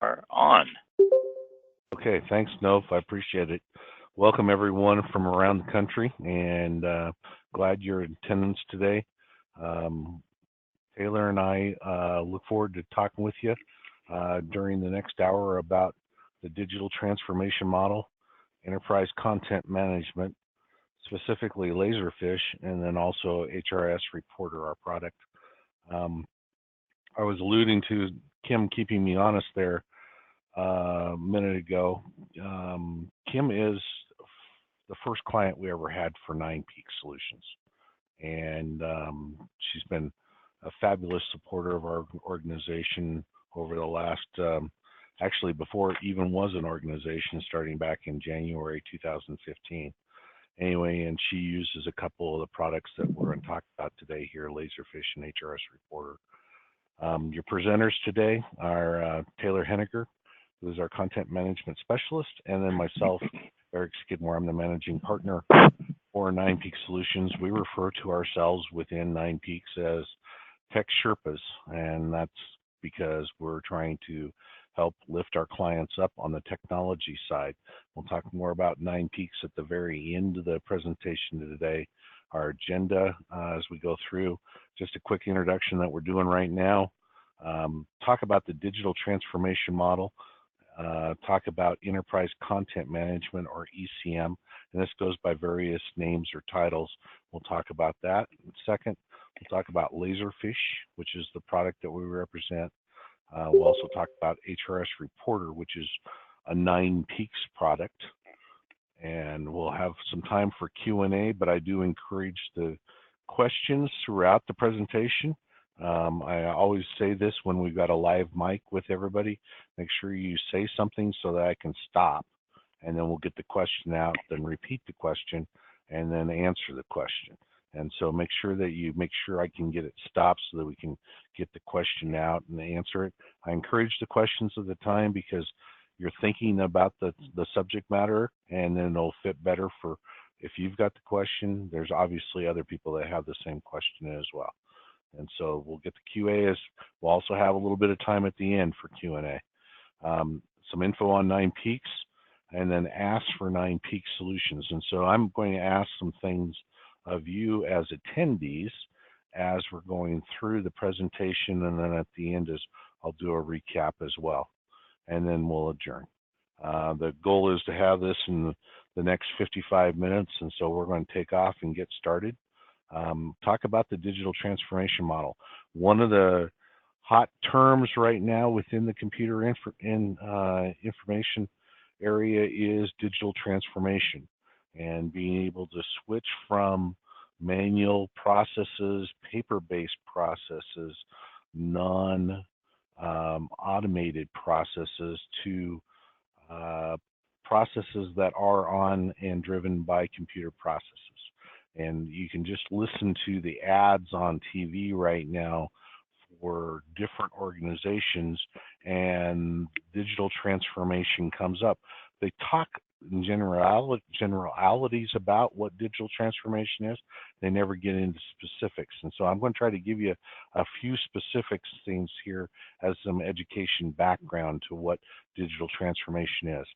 are on. Okay, thanks, Nov. I appreciate it. Welcome everyone from around the country, and glad you're in attendance today. Um, Taylor and I look forward to talking with you during the next hour about the digital transformation model, enterprise content management, specifically LaserFiche, and then also HRISReporter, our product. Um, I was alluding to Kim keeping me honest there a minute ago. Kim is the first client we ever had for Nine Peak Solutions, and she's been a fabulous supporter of our organization over the last, actually before it even was an organization, starting back in January 2015. Anyway, and she uses a couple of the products that we're going to talk about today here, LaserFiche and HRISReporter. Your presenters today are Taylor Henniger, who is our content management specialist, and then myself, Eric Skidmore. I'm the managing partner for Nine Peak Solutions. We refer to ourselves within Nine Peaks as Tech Sherpas, and that's because we're trying to help lift our clients up on the technology side. We'll talk more about Nine Peaks at the very end of the presentation today. Our agenda as we go through, just a quick introduction that we're doing right now, talk about the digital transformation model, talk about enterprise content management, or ECM, and this goes by various names or titles. We'll talk about that. Second, we'll talk about LaserFiche, which is the product that we represent. We'll also talk about HRISReporter, which is a Nine Peaks product, and we'll have some time for Q&A, but I do encourage the questions throughout the presentation. I always say this when we've got a live mic with everybody: make sure you say something so that I can stop, and then we'll get the question out, then repeat the question, and then answer the question. And so make sure that you make sure I can get it stopped so that we can get the question out and answer it. I encourage the questions at the time because you're thinking about the subject matter, and then it'll fit better for if you've got the question. There's obviously other people that have the same question as well. And so we'll get the QA as we'll also have a little bit of time at the end for Q&A. Some info on Nine Peaks, and then ask for Nine Peak Solutions. And so I'm going to ask some things of you as attendees as we're going through the presentation, and then at the end I'll do a recap as well, and then we'll adjourn. The goal is to have this in the next 55 minutes, and so we're going to take off and get started. Talk about the digital transformation model. One of the hot terms right now within the computer information area is digital transformation, and being able to switch from manual processes, paper-based processes, non-automated processes to processes that are on and driven by computer processes. And you can just listen to the ads on TV right now for different organizations, and digital transformation comes up. They talk in generalities about what digital transformation is. They never get into specifics. And so I'm going to try to give you a few specific things here as some education background to what digital transformation is.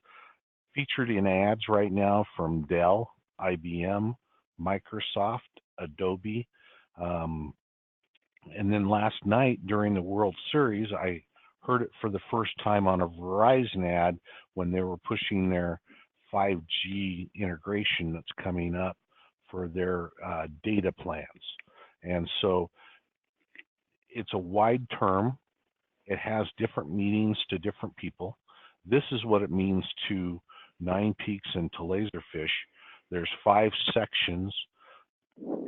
Featured in ads right now from Dell, IBM, Microsoft, Adobe. And then last night during the World Series, I heard it for the first time on a Verizon ad when they were pushing their 5G integration that's coming up for their data plans. And so it's a wide term. It has different meanings to different people. This is what it means to Nine Peaks and to LaserFiche. There's 5 sections: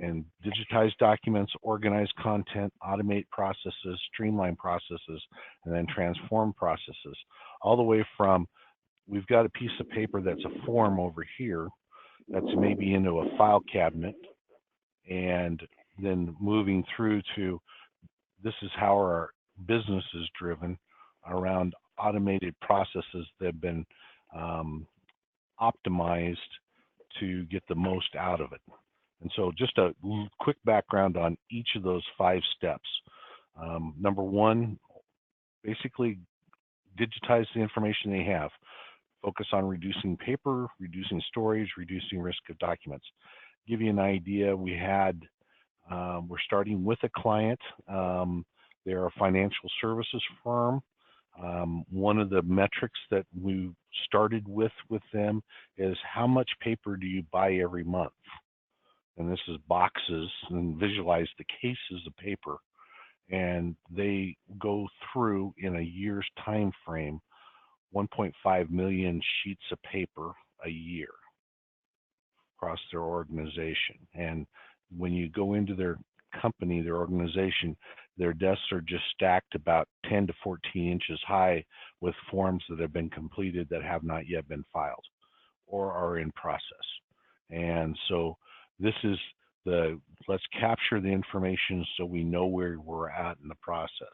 and digitize documents, organize content, automate processes, streamline processes, and then transform processes. All the way from, we've got a piece of paper that's a form over here that's maybe into a file cabinet, and then moving through to, this is how our business is driven around automated processes that have been optimized to get the most out of it. And so just a quick background on each of those 5 steps. Number 1, basically digitize the information they have. Focus on reducing paper, reducing storage, reducing risk of documents. Give you an idea, we're starting with a client. They're a financial services firm. One of the metrics that we started with them is how much paper do you buy every month? And this is boxes, and visualize the cases of paper. And they go through, in a year's time frame, 1.5 million sheets of paper a year across their organization. And when you go into their company, their organization, their desks are just stacked about 10 to 14 inches high with forms that have been completed that have not yet been filed or are in process. And so this is let's capture the information so we know where we're at in the process.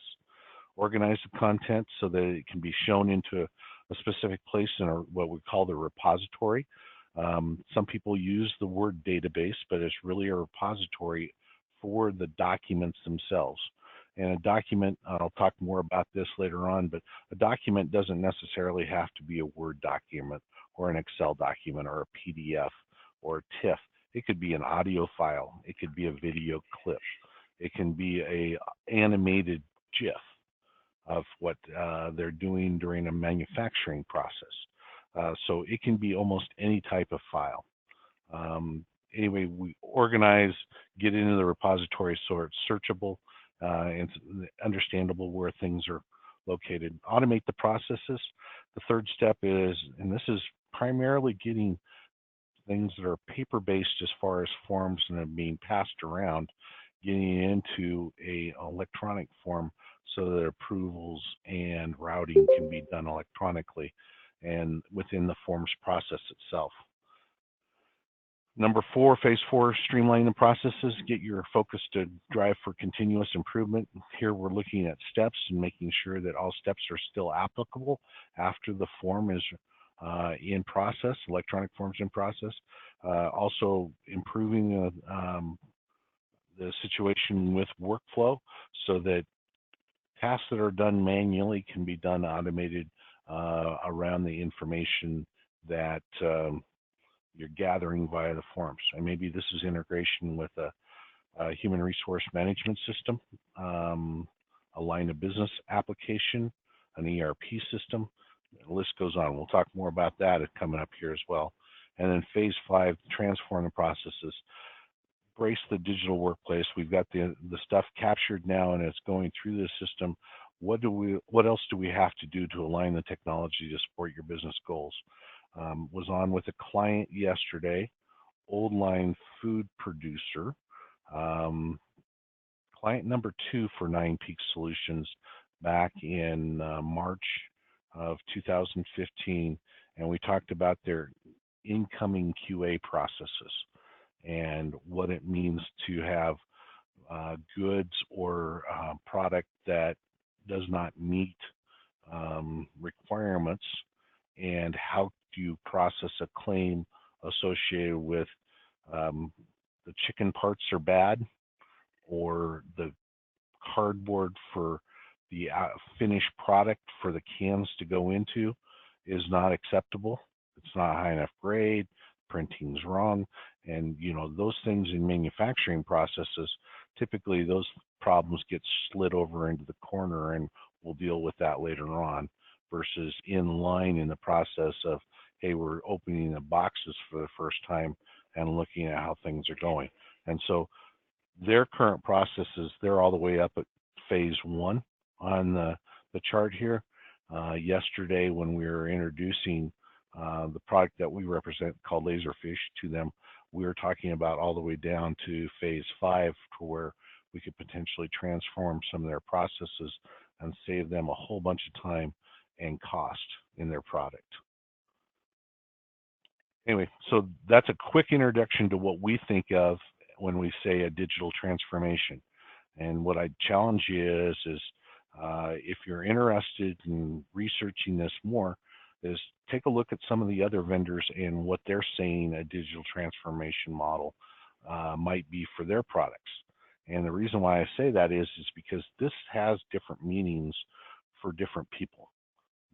Organize the content so that it can be shown into a specific place in what we call the repository. Some people use the word database, but it's really a repository for the documents themselves. And a document, I'll talk more about this later on, but a document doesn't necessarily have to be a Word document or an Excel document or a PDF or a TIFF. It could be an audio file. It could be a video clip. It can be a animated GIF of what they're doing during a manufacturing process. So it can be almost any type of file. Anyway, we organize, get into the repository so it's searchable and understandable where things are located. Automate the processes. The third step is, and this is primarily getting things that are paper-based as far as forms and are being passed around, getting into an electronic form so that approvals and routing can be done electronically and within the forms process itself. Number 4, phase 4, streamline the processes. Get your focus to drive for continuous improvement. Here we're looking at steps and making sure that all steps are still applicable after the form is in process, electronic forms in process. Also improving the situation with workflow so that tasks that are done manually can be done automated around the information that you're gathering via the forms. And maybe this is integration with a human resource management system, a line of business application, an ERP system. The list goes on. We'll talk more about that coming up here as well. And then phase 5, transform the processes. Embrace the digital workplace. We've got the stuff captured now and it's going through the system. What else do we have to do to align the technology to support your business goals? Was on with a client yesterday, old line food producer, client number 2 for 9 Peak Solutions back in March of 2015, and we talked about their incoming QA processes and what it means to have goods or product that does not meet requirements, and how do you process a claim associated with the chicken parts are bad, or the cardboard for the finished product for the cans to go into is not acceptable. It's not high enough grade, printing's wrong, and those things in manufacturing processes, typically those problems get slid over into the corner, and we'll deal with that later on, versus in line in the process of, hey, we're opening the boxes for the first time and looking at how things are going. And so their current processes, they're all the way up at phase 1 on the chart here. Yesterday, when we were introducing the product that we represent called LaserFiche to them, we were talking about all the way down to phase 5, to where we could potentially transform some of their processes and save them a whole bunch of time and cost in their product. Anyway, so that's a quick introduction to what we think of when we say a digital transformation. And what I challenge you is if you're interested in researching this more, is take a look at some of the other vendors and what they're saying a digital transformation model might be for their products. And the reason why I say that is because this has different meanings for different people.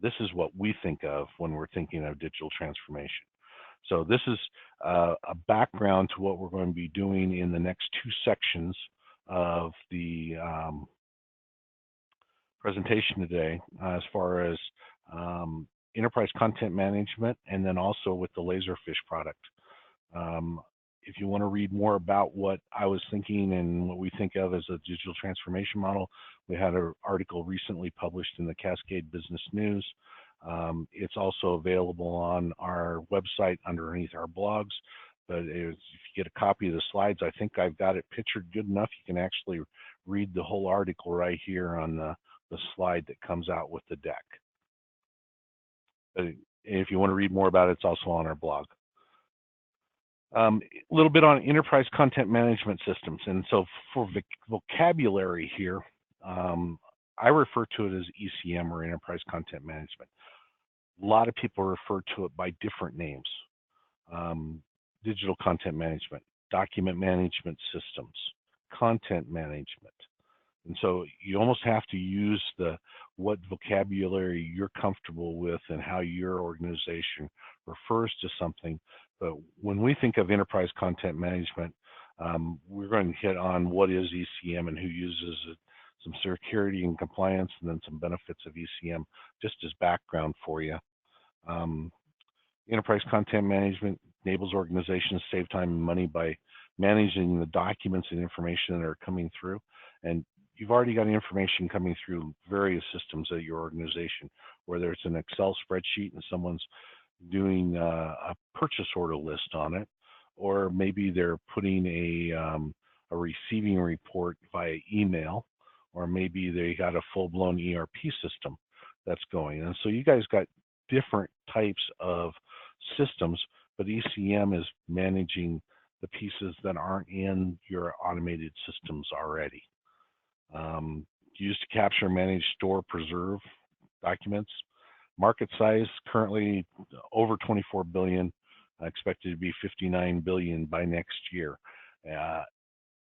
This is what we think of when we're thinking of digital transformation. So this is a background to what we're going to be doing in the next two sections of the presentation today, as far as enterprise content management, and then also with the LaserFiche product. If you want to read more about what I was thinking and what we think of as a digital transformation model, we had an article recently published in the Cascade Business News. It's also available on our website underneath our blogs. But if you get a copy of the slides, I think I've got it pictured good enough. You can actually read the whole article right here on the slide that comes out with the deck. But if you want to read more about it, it's also on our blog. A little bit on enterprise content management systems. And so for vocabulary here, I refer to it as ECM, or enterprise content management. A lot of people refer to it by different names. Digital content management, document management systems, content management. And so you almost have to use what vocabulary you're comfortable with and how your organization refers to something. But when we think of enterprise content management, we're going to hit on what is ECM and who uses it, some security and compliance, and then some benefits of ECM, just as background for you. Enterprise content management enables organizations to save time and money by managing the documents and information that are coming through. And you've already got information coming through various systems at your organization, whether it's an Excel spreadsheet and someone's doing a purchase order list on it, or maybe they're putting a receiving report via email, or maybe they got a full-blown ERP system that's going. And so you guys got different types of systems, but ECM is managing the pieces that aren't in your automated systems already. Used to capture, manage, store, preserve documents. Market size currently over 24 billion, expected to be 59 billion by next year.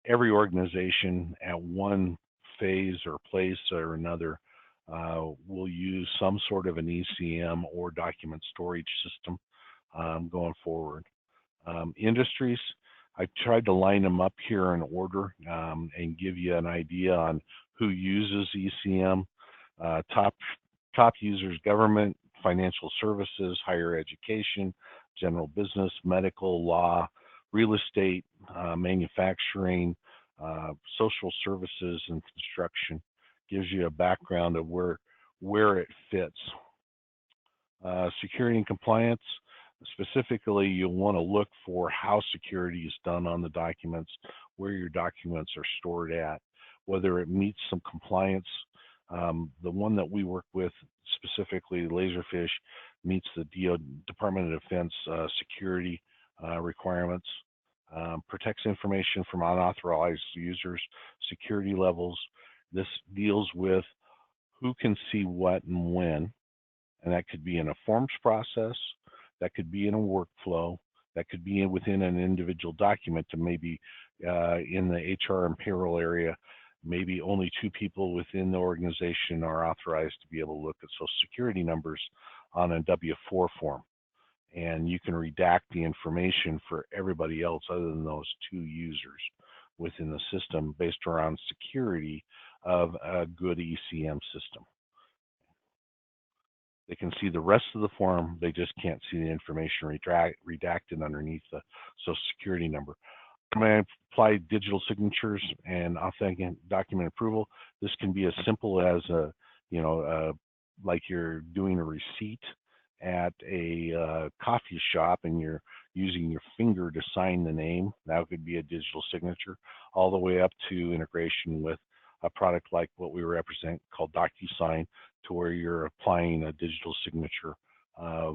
Every organization at one phase or place or another will use some sort of an ECM or document storage system going forward. Industries, I tried to line them up here in order and give you an idea on who uses ECM. Top users: government, financial services, higher education, general business, medical, law, real estate, manufacturing, social services, and construction. Gives you a background of where it fits. Security and compliance. Specifically, you'll want to look for how security is done on the documents, where your documents are stored at, whether it meets some compliance. The one that we work with, specifically LaserFiche, meets the Department of Defense security requirements, protects information from unauthorized users, security levels. This deals with who can see what and when, and that could be in a forms process, that could be in a workflow, that could be within an individual document, to maybe in the HR and payroll area, maybe only 2 people within the organization are authorized to be able to look at Social Security numbers on a W-4 form. And you can redact the information for everybody else other than those 2 users within the system based around security of a good ECM system. They can see the rest of the form, they just can't see the information redacted underneath the Social Security number. I'm going to apply digital signatures and authentic document approval. This can be as simple as like you're doing a receipt at a coffee shop and you're using your finger to sign the name. That could be a digital signature, all the way up to integration with a product like what we represent called DocuSign, to where you're applying a digital signature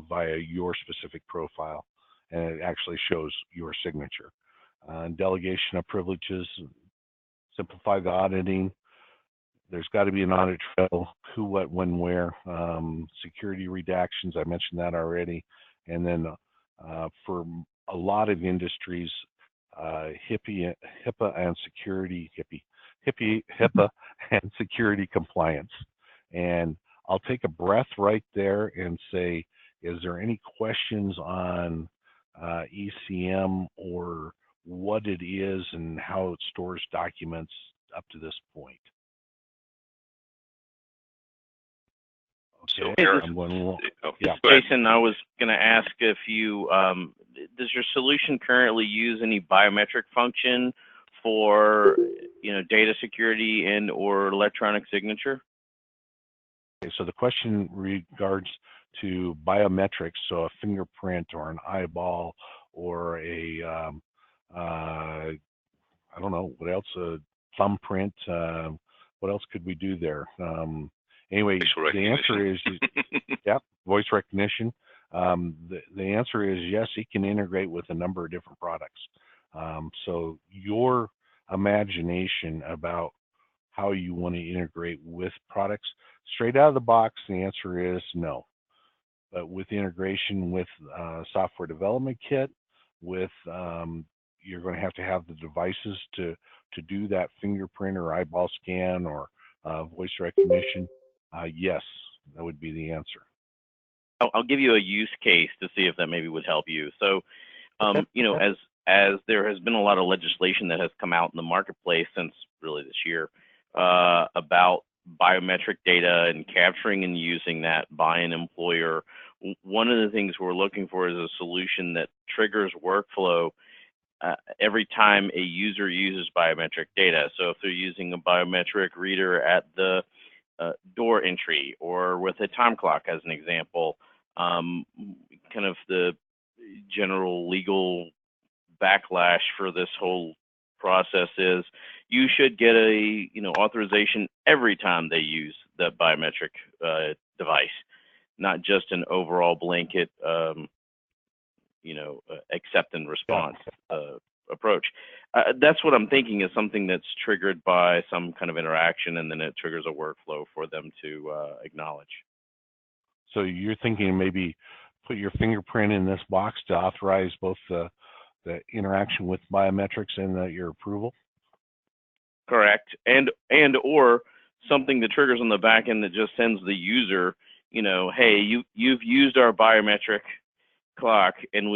via your specific profile, and it actually shows your signature. Delegation of privileges, simplify the auditing. There's got to be an audit trail, who, what, when, where. Security redactions, I mentioned that already. And then for a lot of industries, HIPAA and security, HIPAA and security compliance. And I'll take a breath right there and say, is there any questions on ECM or what it is and how it stores documents up to this point? Okay, I'm going to, yeah. Jason, I was going to ask if you, does your solution currently use any biometric function for, data security and or electronic signature? Okay, so the question regards to biometrics, so a fingerprint or an eyeball or a, I don't know, what else, a thumbprint, what else could we do there? Anyway, the answer is, yeah, voice recognition. The answer is yes, it can integrate with a number of different products. So your imagination about how you want to integrate with products, straight out of the box, the answer is no. But with integration with software development kit, with you're going to have the devices to do that fingerprint or eyeball scan or voice recognition. Yes, that would be the answer. I'll give you a use case to see if that maybe would help you. So, as there has been a lot of legislation that has come out in the marketplace since really this year about biometric data and capturing and using that by an employer, one of the things we're looking for is a solution that triggers workflow every time a user uses biometric data. So if they're using a biometric reader at the door entry or with a time clock as an example, kind of the general legal backlash for this whole process is you should get a authorization every time they use that biometric device, not just an overall blanket accept and response approach. That's what I'm thinking is something that's triggered by some kind of interaction, and then it triggers a workflow for them to acknowledge. So you're thinking maybe put your fingerprint in this box to authorize both the interaction with biometrics and your approval? Correct. And or something that triggers on the back end that just sends the user, hey, you've used our biometric clock, and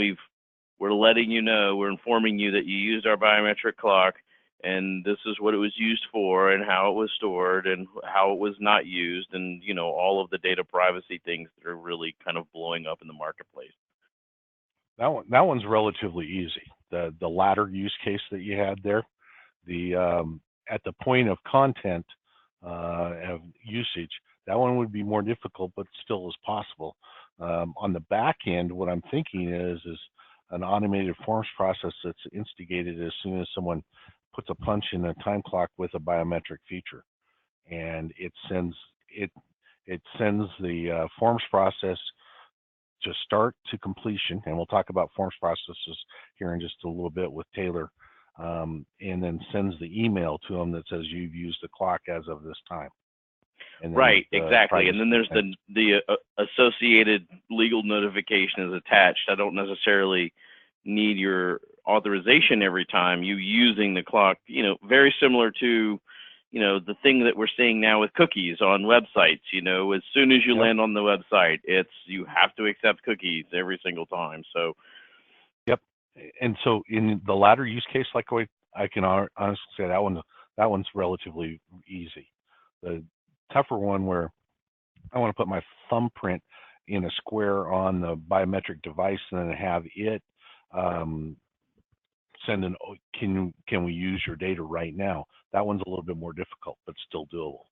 we're letting you know, we're informing you that you used our biometric clock, and this is what it was used for and how it was stored and how it was not used, and all of the data privacy things that are really kind of blowing up in the marketplace. That one's relatively easy. The latter use case that you had there, at the point of content of usage, that one would be more difficult, but still is possible. On the back end, what I'm thinking is an automated forms process that's instigated as soon as someone puts a punch in a time clock with a biometric feature, and it sends the forms process to start to completion, and we'll talk about forms processes here in just a little bit with Taylor, and then sends the email to them that says you've used the clock as of this time. Right, exactly. And then there's the associated legal notification is attached. I don't necessarily need your authorization every time you using the clock, very similar to, the thing that we're seeing now with cookies on websites. As soon as you land on the website, you have to accept cookies every single time. So, yep. And so in the latter use case, like I can honestly say that one's relatively easy. The tougher one where I want to put my thumbprint in a square on the biometric device and then have it send can we use your data right now? That one's a little bit more difficult, but still doable.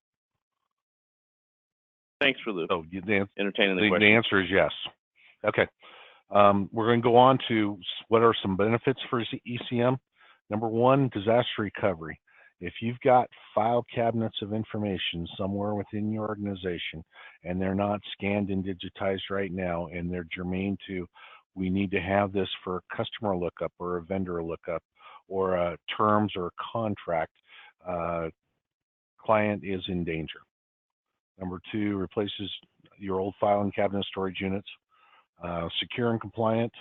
Thanks for entertaining the question. The answer is yes. Okay. We're going to go on to what are some benefits for ECM. Number one, disaster recovery. If you've got file cabinets of information somewhere within your organization and they're not scanned and digitized right now and they're germane to, we need to have this for a customer lookup or a vendor lookup or a terms or a contract, client is in danger. Number two, replaces your old file and cabinet storage units. Secure and compliant.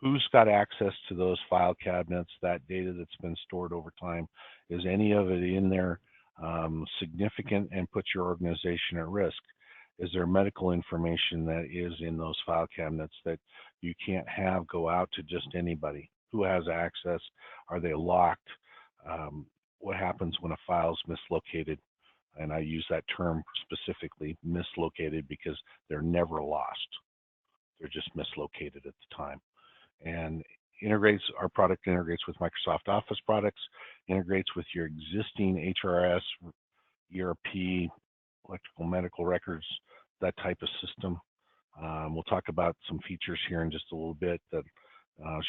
Who's got access to those file cabinets, that data that's been stored over time? Is any of it in there significant and puts your organization at risk? Is there medical information that is in those file cabinets that you can't have go out to just anybody? Who has access? Are they locked? What happens when a file is mislocated? And I use that term specifically, mislocated, because they're never lost. They're just mislocated at the time. And our product integrates with Microsoft Office products, integrates with your existing HRS, ERP, electrical medical records, that type of system. We'll talk about some features here in just a little bit that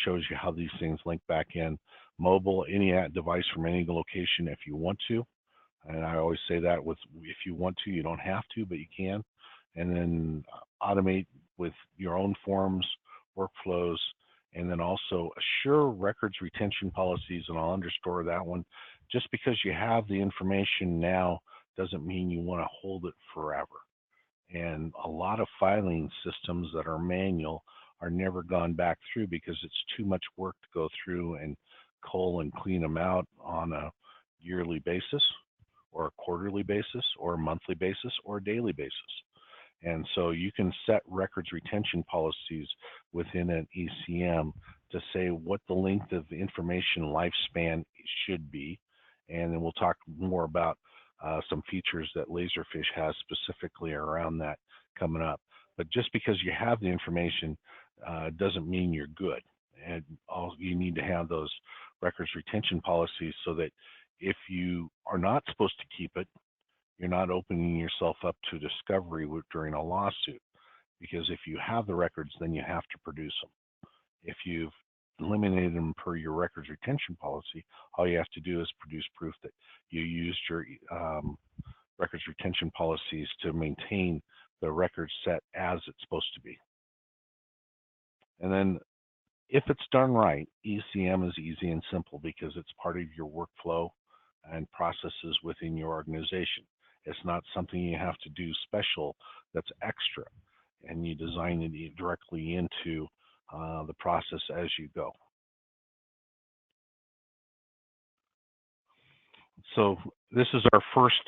shows you how these things link back in. Mobile, any device from any location if you want to. And I always say that if you want to, you don't have to, but you can. And then automate with your own forms, workflows, and then also assure records retention policies, and I'll underscore that one. Just because you have the information now doesn't mean you want to hold it forever. And a lot of filing systems that are manual are never gone back through because it's too much work to go through and cull and clean them out on a yearly basis or a quarterly basis or a monthly basis or a daily basis. And so you can set records retention policies within an ECM to say what the length of the information lifespan should be. And then we'll talk more about some features that LaserFiche has specifically around that coming up. But just because you have the information doesn't mean you're good. And you need to have those records retention policies so that if you are not supposed to keep it, you're not opening yourself up to discovery during a lawsuit. Because if you have the records, then you have to produce them. If you've eliminated them per your records retention policy, all you have to do is produce proof that you used your records retention policies to maintain the records set as it's supposed to be. And then if it's done right, ECM is easy and simple because it's part of your workflow and processes within your organization. It's not something you have to do special that's extra, and you design it directly into the process as you go. So this is our first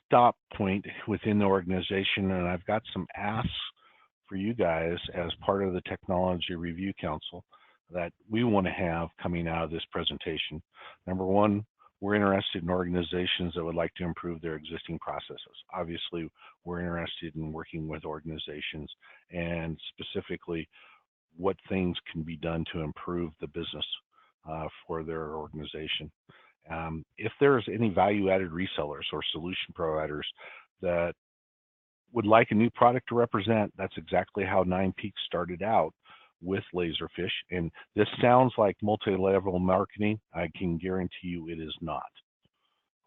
stop point within the organization, and I've got some asks for you guys as part of the Technology Review Council that we want to have coming out of this presentation. Number one, we're interested in organizations that would like to improve their existing processes. Obviously, we're interested in working with organizations and specifically what things can be done to improve the business for their organization. If there's any value-added resellers or solution providers that would like a new product to represent, that's exactly how Nine Peaks started out with LaserFiche. And this sounds like multi-level marketing. I can guarantee you it is not.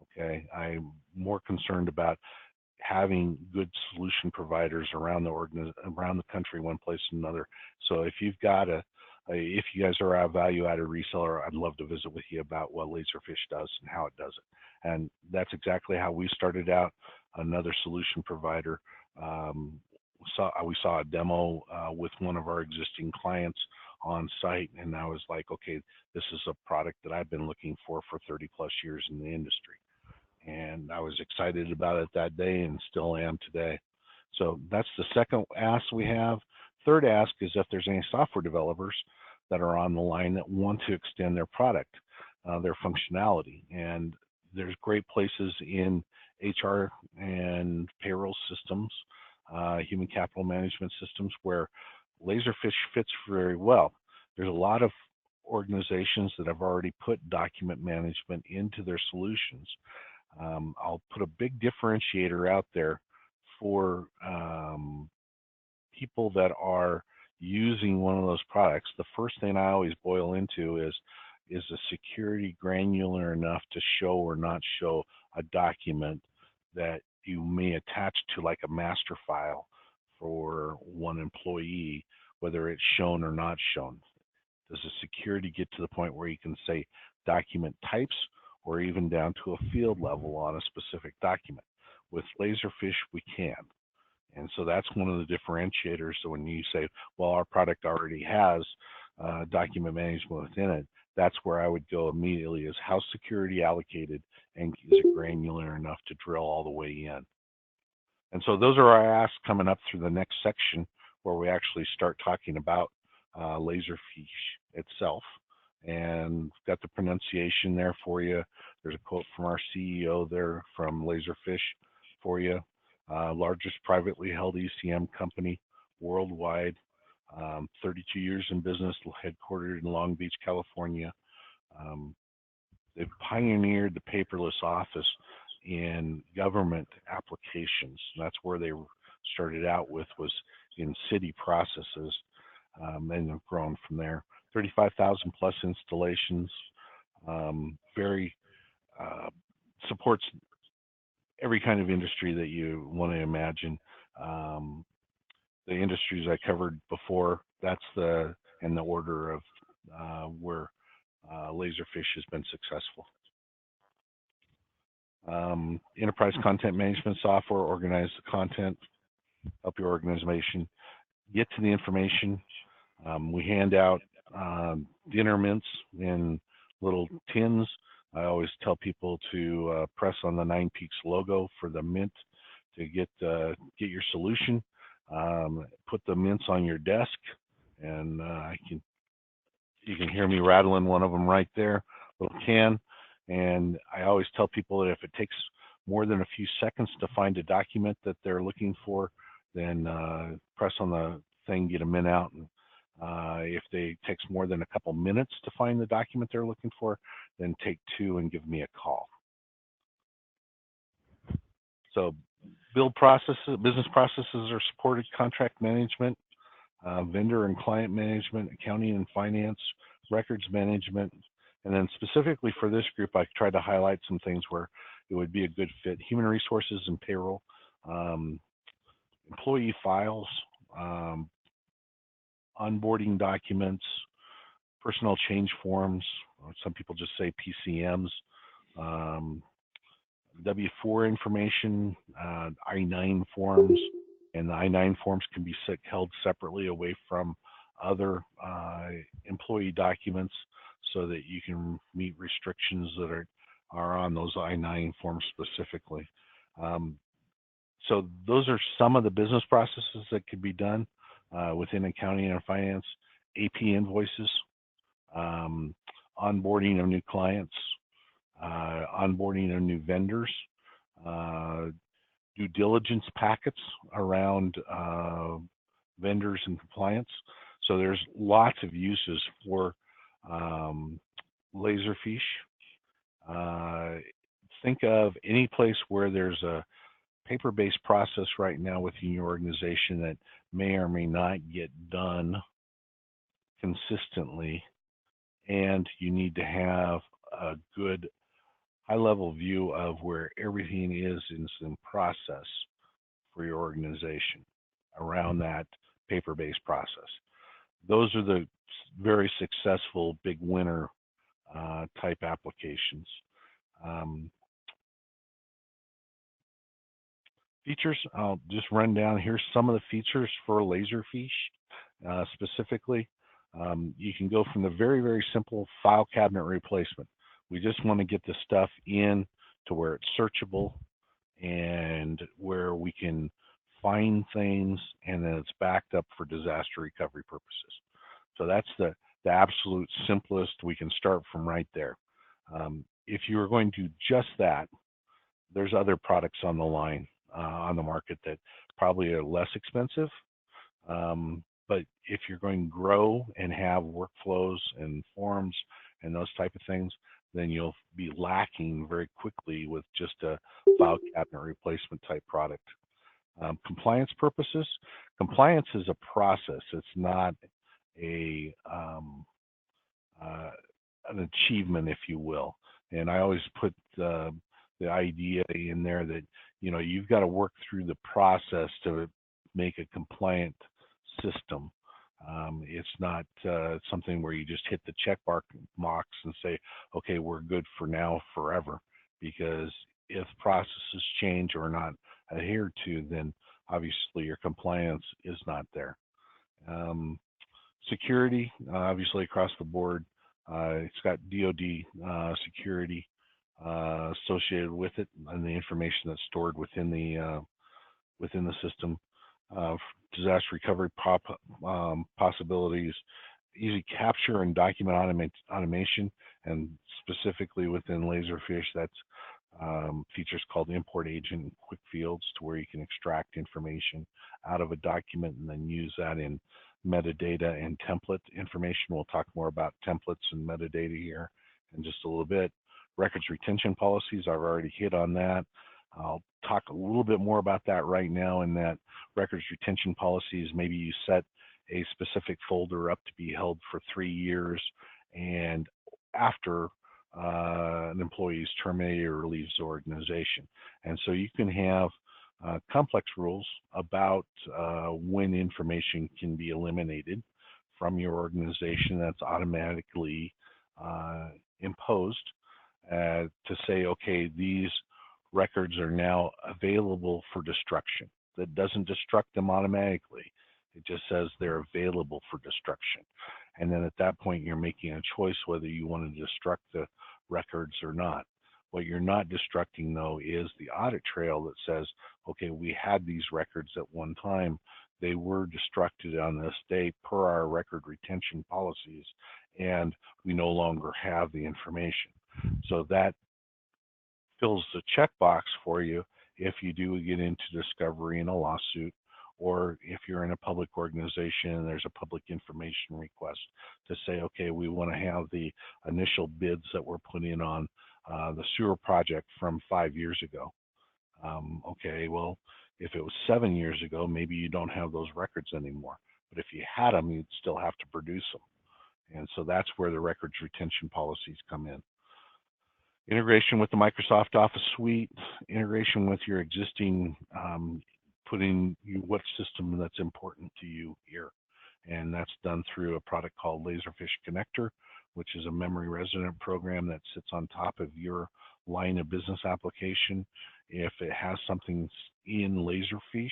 Okay, I'm more concerned about having good solution providers around the country, one place and another. So if you've got if you guys are a value-added reseller, I'd love to visit with you about what LaserFiche does and how it does it. And that's exactly how we started out. Another solution provider, we saw a demo with one of our existing clients on site, and I was like, okay, this is a product that I've been looking for 30 plus years in the industry. And I was excited about it that day and still am today. So that's the second ask we have. Third ask is if there's any software developers that are on the line that want to extend their product, their functionality. And there's great places in HR and payroll systems, human capital management systems where LaserFiche fits very well. There's a lot of organizations that have already put document management into their solutions. I'll put a big differentiator out there for people that are using one of those products. The first thing I always boil into is the security granular enough to show or not show a document that you may attach to like a master file for one employee, whether it's shown or not shown. Does the security get to the point where you can say document types or even down to a field level on a specific document? With LaserFiche, we can. And so that's one of the differentiators. So when you say, well, our product already has document management within it, that's where I would go immediately is how security allocated and is it granular enough to drill all the way in? And so those are our asks coming up through the next section where we actually start talking about LaserFiche itself. And got the pronunciation there for you. There's a quote from our CEO there from LaserFiche for you. Largest privately held ECM company worldwide, 32 years in business, headquartered in Long Beach, California. They've pioneered the paperless office in government applications. And that's where they started out with, was in city processes, and have grown from there. 35,000 plus installations, very supports every kind of industry that you want to imagine. The industries I covered before, that's in the order of where LaserFiche has been successful. Enterprise content management software, organize the content, help your organization get to the information. We hand out dinner mints in little tins. I always tell people to press on the Nine Peaks logo for the mint to get your solution. Put the mints on your desk, and you can hear me rattling one of them right there, little can. And I always tell people that if it takes more than a few seconds to find a document that they're looking for, then press on the thing, get a mint out. And if it takes more than a couple minutes to find the document they're looking for, then take two and give me a call. So build processes, business processes are supported, contract management, vendor and client management, accounting and finance, records management. And then specifically for this group, I tried to highlight some things where it would be a good fit. Human resources and payroll, employee files, onboarding documents, personnel change forms, some people just say PCMs, W-4 information, I-9 forms, and the I-9 forms can be held separately away from other employee documents so that you can meet restrictions that are on those I-9 forms specifically. So those are some of the business processes that could be done within accounting and finance. AP invoices, onboarding of new clients, onboarding of new vendors, due diligence packets around vendors and compliance. So there's lots of uses for LaserFiche. Think of any place where there's a paper-based process right now within your organization that may or may not get done consistently, and you need to have a good high-level view of where everything is in process for your organization around that paper-based process. Those are the very successful big winner type applications. Features, I'll just run down. Here's some of the features for LaserFiche specifically. You can go from the very, very simple file cabinet replacement. We just want to get the stuff in to where it's searchable and where we can find things, and then it's backed up for disaster recovery purposes. So that's the absolute simplest. We can start from right there. If you are going to do just that, there's other products on the line, on the market that probably are less expensive. But if you're going to grow and have workflows and forms and those type of things, then you'll be lacking very quickly with just a file cabinet replacement type product. Compliance purposes, compliance is a process. It's not an achievement, if you will. And I always put the idea in there that, you know, you've got to work through the process to make a compliant system. It's not something where you just hit the check box and say, okay, we're good for now, forever. Because if processes change or not adhered to, then obviously your compliance is not there. Security, obviously across the board, it's got DoD security associated with it, and the information that's stored within the within the system, disaster recovery possibilities, easy capture and document automation, and specifically within LaserFiche, that's features called import agent and quick fields, to where you can extract information out of a document and then use that in metadata and template information. We'll talk more about templates and metadata here in just a little bit. Records retention policies, I've already hit on that. I'll talk a little bit more about that right now, in that records retention policies, maybe you set a specific folder up to be held for 3 years, and after an employee is terminated or leaves the organization. And so you can have complex rules about when information can be eliminated from your organization that's automatically imposed to say, okay, these records are now available for destruction. That doesn't destruct them automatically. It just says they're available for destruction. And then at that point, you're making a choice whether you want to destruct the records or not. What you're not destructing, though, is the audit trail that says, okay, we had these records at one time. They were destructed on this day per our record retention policies, and we no longer have the information. So that fills the checkbox for you if you do get into discovery in a lawsuit, or if you're in a public organization and there's a public information request to say, okay, we want to have the initial bids that were put in on the sewer project from 5 years ago. Okay, well, if it was 7 years ago, maybe you don't have those records anymore. But if you had them, you'd still have to produce them. And so that's where the records retention policies come in. Integration with the Microsoft Office suite, integration with your existing, putting what system that's important to you here. And that's done through a product called LaserFiche Connector, which is a memory resident program that sits on top of your line of business application. If it has something in LaserFiche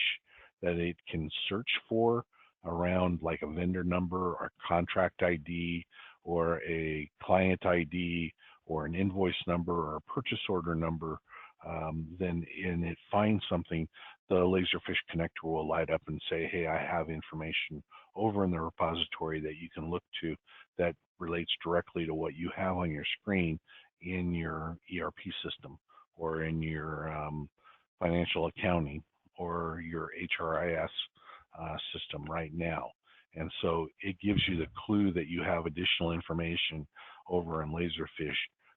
that it can search for around, like a vendor number or contract ID or a client ID or an invoice number or a purchase order number, then and it finds something, the LaserFiche connector will light up and say, hey, I have information over in the repository that you can look to that relates directly to what you have on your screen in your ERP system or in your financial accounting or your HRIS system right now. And so it gives you the clue that you have additional information over in LaserFiche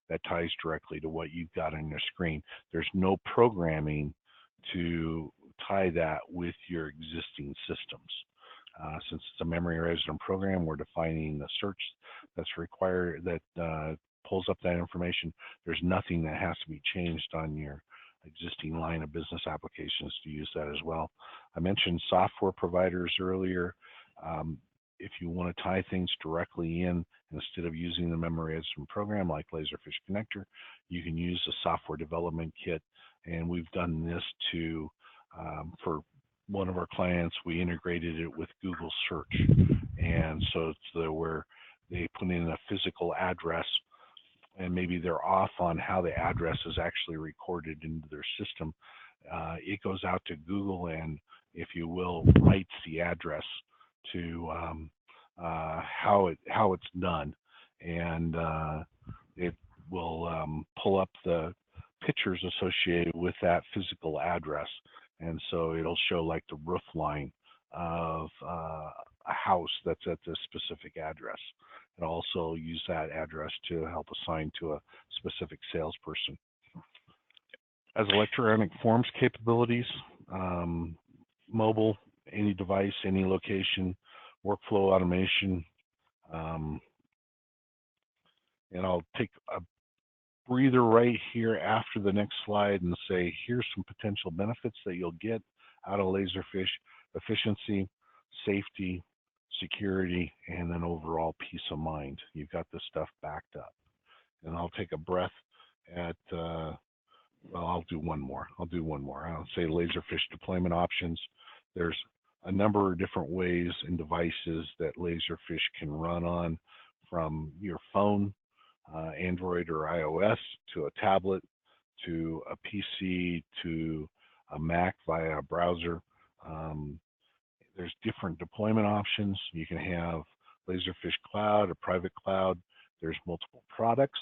that ties directly to what you've got on your screen. There's no programming to tie that with your existing systems. Since it's a memory resident program, we're defining the search that's required that pulls up that information. There's nothing that has to be changed on your existing line of business applications to use that as well. I mentioned software providers earlier. If you want to tie things directly in, instead of using the memory resident program like LaserFiche Connector, you can use the software development kit. And we've done this to, for one of our clients, we integrated it with Google Search. And so it's where they put in a physical address, and maybe they're off on how the address is actually recorded into their system. It goes out to Google and, if you will, writes the address to how it's done, and it will pull up the pictures associated with that physical address, and so it'll show like the roof line of a house that's at this specific address. It'll also use that address to help assign to a specific salesperson. As electronic forms capabilities, mobile, any device, any location, workflow automation, and I'll take a breather right here after the next slide and say, here's some potential benefits that you'll get out of LaserFiche: efficiency, safety, security, and then overall peace of mind. You've got this stuff backed up. And I'll take a breath at, well, I'll do one more. I'll say LaserFiche deployment options. There's a number of different ways and devices that LaserFiche can run on, from your phone, Android or iOS, to a tablet, to a PC, to a Mac via a browser. There's different deployment options. You can have LaserFiche Cloud, a private cloud. There's multiple products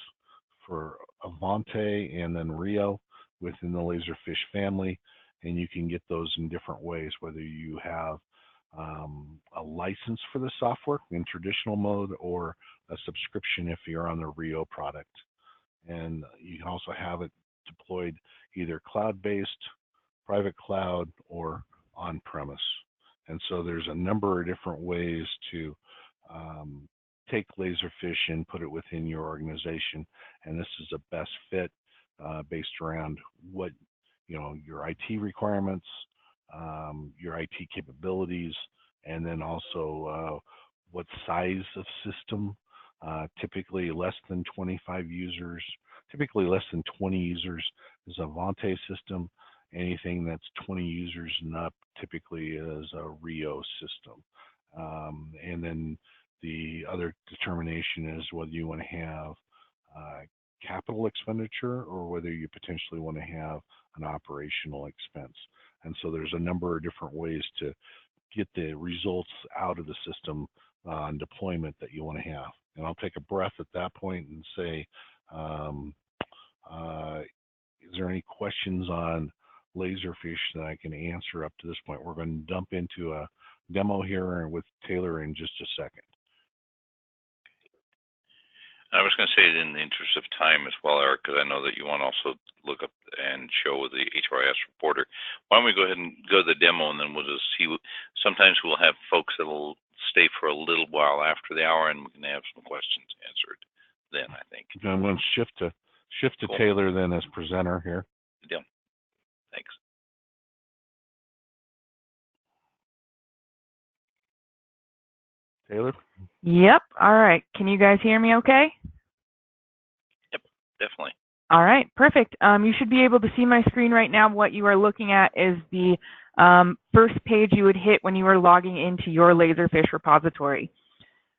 for Avante and then Rio within the LaserFiche family, and you can get those in different ways, whether you have a license for the software in traditional mode or a subscription if you're on the Rio product. And you can also have it deployed either cloud-based, private cloud, or on-premise. And so there's a number of different ways to take LaserFiche and put it within your organization. And this is a best fit based around what, your IT requirements, your IT capabilities, and then also what size of system. Typically less than 25 users, typically less than 20 users is a Avante system. Anything that's 20 users and up typically is a Rio system. And then the other determination is whether you want to have capital expenditure or whether you potentially want to have an operational expense. And so there's a number of different ways to get the results out of the system on deployment that you want to have. And I'll take a breath at that point and say, is there any questions on LaserFiche that I can answer up to this point? We're going to dump into a demo here with Taylor in just a second. I was going to say it in the interest of time as well, Eric, because I know that you want to also look up and show the HRISReporter. Why don't we go ahead and go to the demo, and then we'll just see. Sometimes we'll have folks that will stay for a little while after the hour, and we can have some questions answered then, I think. I'm going to shift to cool. Taylor then as presenter here. Yeah. Thanks. Taylor? Yep. All right. Can you guys hear me okay? Yep, definitely. All right. Perfect. You should be able to see my screen right now. What you are looking at is the first page you would hit when you were logging into your LaserFiche repository.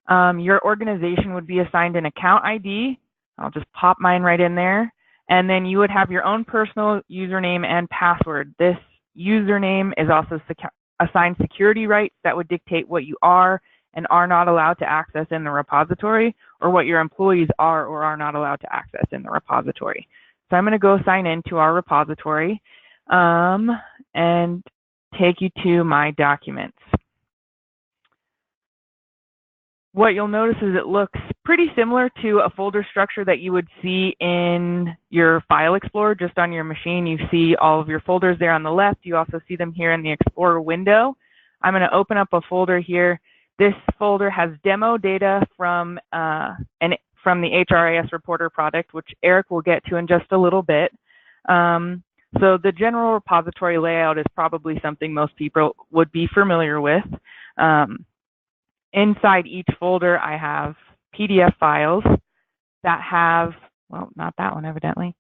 Your organization would be assigned an account ID. I'll just pop mine right in there. And then you would have your own personal username and password. This username is also assigned security rights that would dictate what you are and are not allowed to access in the repository, or what your employees are or are not allowed to access in the repository. So I'm going to go sign into our repository and take you to my documents. What you'll notice is it looks pretty similar to a folder structure that you would see in your File Explorer just on your machine. You see all of your folders there on the left. You also see them here in the Explorer window. I'm going to open up a folder here. This folder has demo data from the HRISReporter product, which Eric will get to in just a little bit. So the general repository layout is probably something most people would be familiar with. Inside each folder, I have PDF files that have, well, not that one evidently,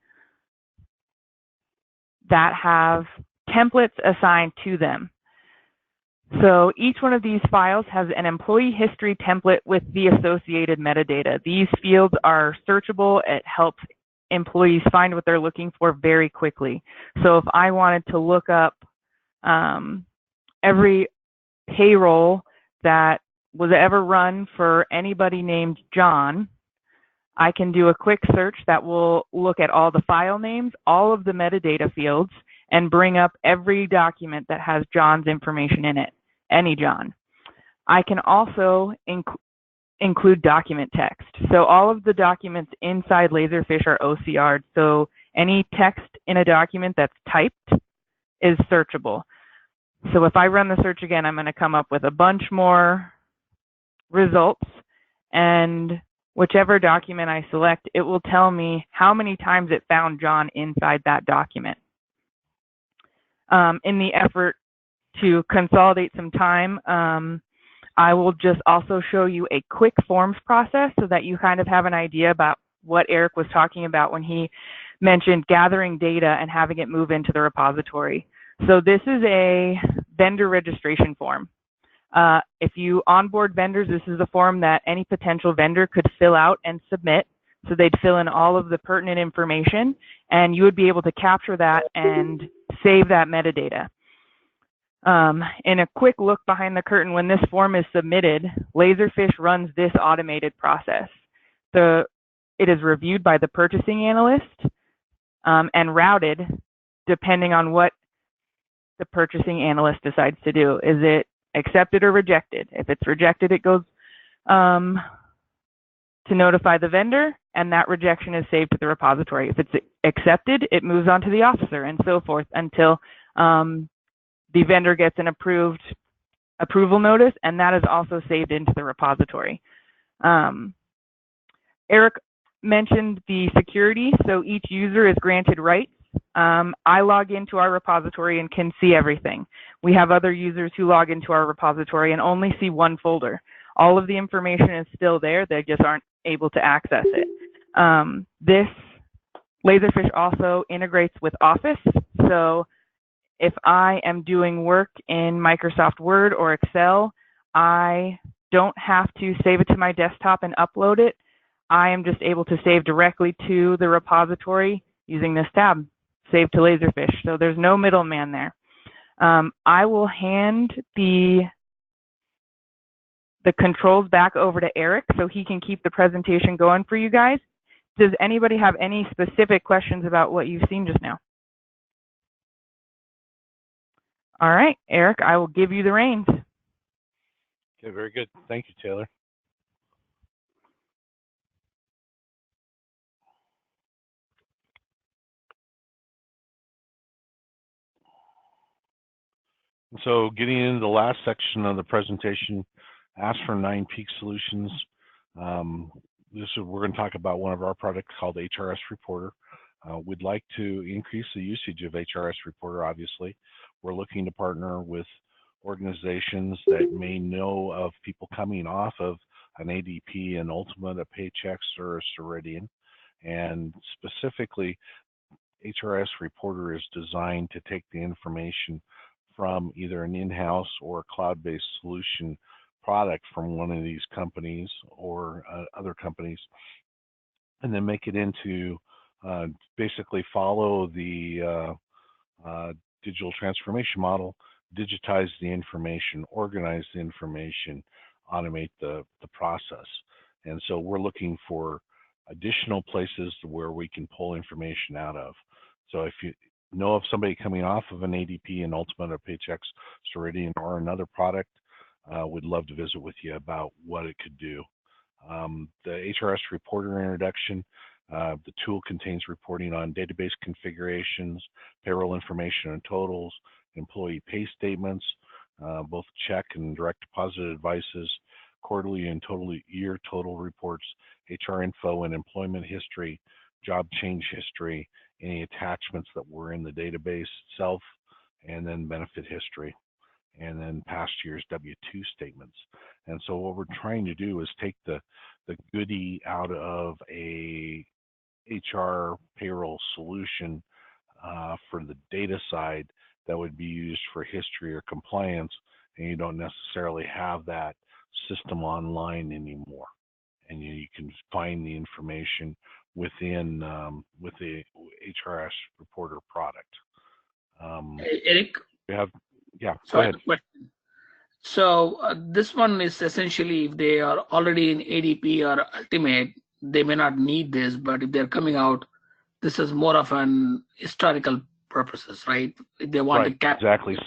that have templates assigned to them. So each one of these files has an employee history template with the associated metadata. These fields are searchable. It helps employees find what they're looking for very quickly. So if I wanted to look up every payroll that was ever run for anybody named John, I can do a quick search that will look at all the file names, all of the metadata fields, and bring up every document that has John's information in it, any John. I can also include document text. So all of the documents inside LaserFiche are OCR'd. So any text in a document that's typed is searchable. So if I run the search again, I'm going to come up with a bunch more results, and whichever document I select, it will tell me how many times it found John inside that document. In the effort to consolidate some time, I will just also show you a quick forms process so that you kind of have an idea about what Eric was talking about when he mentioned gathering data and having it move into the repository. So this is a vendor registration form. If you onboard vendors, this is a form that any potential vendor could fill out and submit. So they'd fill in all of the pertinent information, and you would be able to capture that and save that metadata. In a quick look behind the curtain, when this form is submitted, LaserFiche runs this automated process. It is reviewed by the purchasing analyst and routed depending on what the purchasing analyst decides to do. Is it accepted or rejected? If it's rejected, it goes to notify the vendor, and that rejection is saved to the repository. If it's accepted, it moves on to the officer, and so forth until the vendor gets an approval notice, and that is also saved into the repository. Eric mentioned the security, so each user is granted rights. I log into our repository and can see everything. We have other users who log into our repository and only see one folder. All of the information is still there, they just aren't able to access it. This LaserFiche also integrates with Office, so if I am doing work in Microsoft Word or Excel, I don't have to save it to my desktop and upload it. I am just able to save directly to the repository using this tab, Save to LaserFiche. So there's no middleman there. I will hand the controls back over to Eric so he can keep the presentation going for you guys. Does anybody have any specific questions about what you've seen just now? All right, Eric, I will give you the reins. Okay, very good. Thank you, Taylor. So getting into the last section of the presentation, Ask for 9-Peak Solutions. We're going to talk about one of our products called HRISReporter. We'd like to increase the usage of HRISReporter, obviously. We're looking to partner with organizations that may know of people coming off of an ADP, an Ultimate, a Paychex, or a Ceridian. And specifically, HRISReporter is designed to take the information from either an in-house or cloud-based solution product from one of these companies or other companies, and then make it into basically follow the digital transformation model, digitize the information, organize the information, automate the process. And so we're looking for additional places where we can pull information out of. So if you know of somebody coming off of an ADP, an Ultimate, or Paychex, Ceridian, or another product, we'd love to visit with you about what it could do. The HRISReporter introduction, the tool contains reporting on database configurations, payroll information and totals, employee pay statements, both check and direct deposit advices, quarterly and year total reports, HR info and employment history, job change history, any attachments that were in the database itself, and then benefit history, and then past year's W-2 statements. And so what we're trying to do is take the goodie out of a HR payroll solution for the data side that would be used for history or compliance, and you don't necessarily have that system online anymore. And you can find the information within with the HRISReporter product. Eric? Yeah, go sorry, ahead. Question. So this one is essentially if they are already in ADP or Ultimate, they may not need this, but if they're coming out, this is more of an historical purposes, right? If they want to capture. Exactly.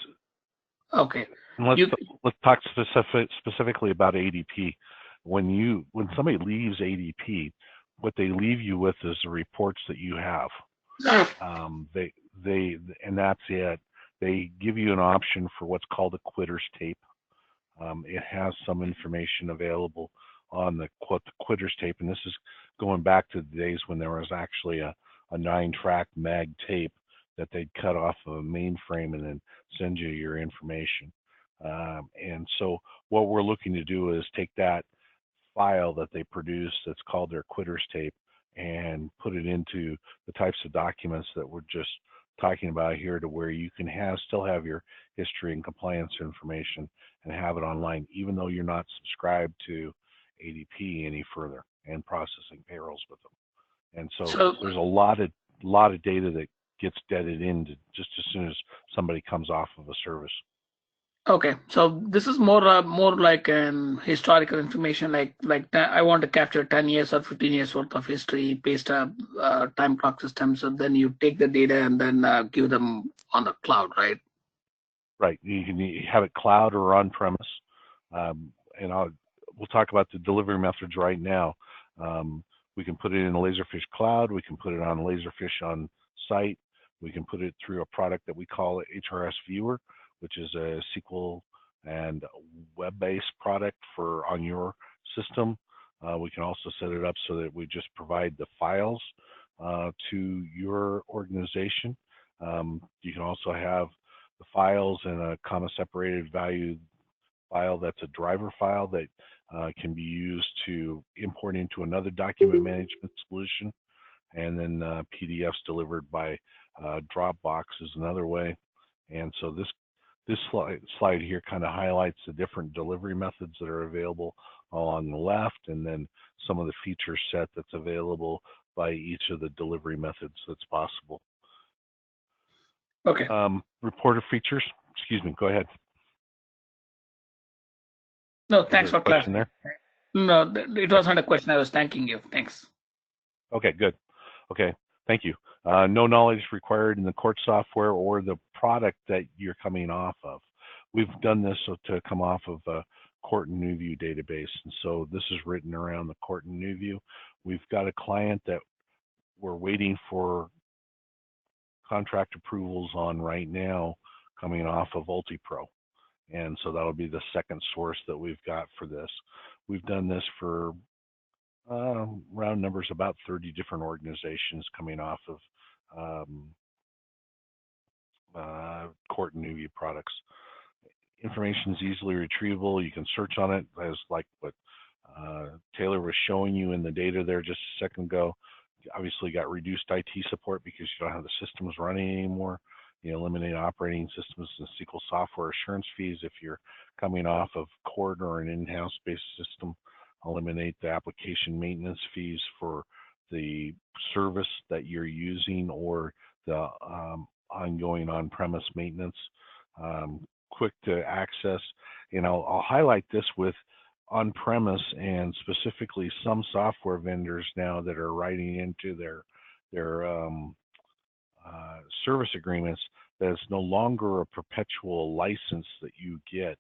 Okay. Let's talk specifically about ADP. When somebody leaves ADP, what they leave you with is the reports that you have. And that's it. They give you an option for what's called a quitter's tape. It has some information available on the quitter's tape, and this is going back to the days when there was actually a 9-track mag tape that they'd cut off of a mainframe and then send you your information. And so what we're looking to do is take that file that they produce that's called their quitter's tape and put it into the types of documents that we're just talking about here, to where you can still have your history and compliance information and have it online, even though you're not subscribed to ADP any further and processing payrolls with them. And so there's a lot of data that gets deaded in just as soon as somebody comes off of a service. Okay, so this is more like an historical information, I want to capture 10 years or 15 years worth of history based on time clock system. So then you take the data and then give them on the cloud, right? Right. You can have it cloud or on premise. And we'll talk about the delivery methods right now. We can put it in a LaserFiche cloud. We can put it on LaserFiche on site. We can put it through a product that we call HRS Viewer, which is a SQL and web-based product for on your system. We can also set it up so that we just provide the files to your organization. You can also have the files in a comma separated value file that's a driver file that can be used to import into another document management solution. And then PDFs delivered by Dropbox is another way. And so this slide here kind of highlights the different delivery methods that are available on the left, and then some of the feature set that's available by each of the delivery methods that's possible. Okay. Reporter features. Excuse me. Go ahead. No, thanks for clarifying. No, it wasn't a question. I was thanking you. Thanks. Okay, good. Okay, thank you. No knowledge required in the court software or the product that you're coming off of. We've done this to come off of a Court and New View database, and so this is written around the Court and New View. We've got a client that we're waiting for contract approvals on right now coming off of UltiPro. And so that'll be the second source that we've got for this. We've done this for round numbers about 30 different organizations coming off of Court and New View products. Information is easily retrievable. You can search on it, as like what Taylor was showing you in the data there just a second ago. You obviously got reduced IT support because you don't have the systems running anymore. You eliminate operating systems and SQL software assurance fees if you're coming off of court or an in-house based system. Eliminate the application maintenance fees for the service that you're using or the ongoing on-premise maintenance. Quick to access, and I'll highlight this with on-premise and specifically some software vendors now that are writing into their service agreements that it's no longer a perpetual license that you get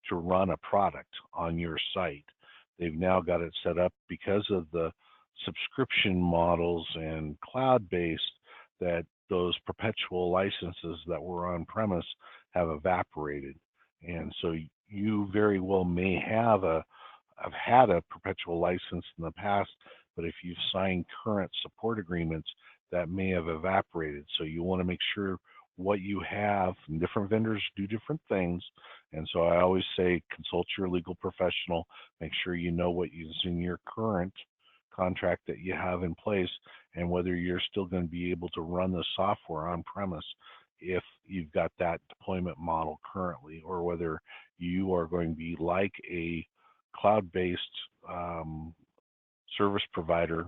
to run a product on your site. They've now got it set up because of the subscription models and cloud-based that those perpetual licenses that were on premise have evaporated. And so you very well may have had a perpetual license in the past, but if you've signed current support agreements, that may have evaporated. So you want to make sure what you have, and different vendors do different things. And so I always say consult your legal professional, make sure you know what is in your current contract that you have in place and whether you're still going to be able to run the software on premise if you've got that deployment model currently, or whether you are going to be like a cloud-based service provider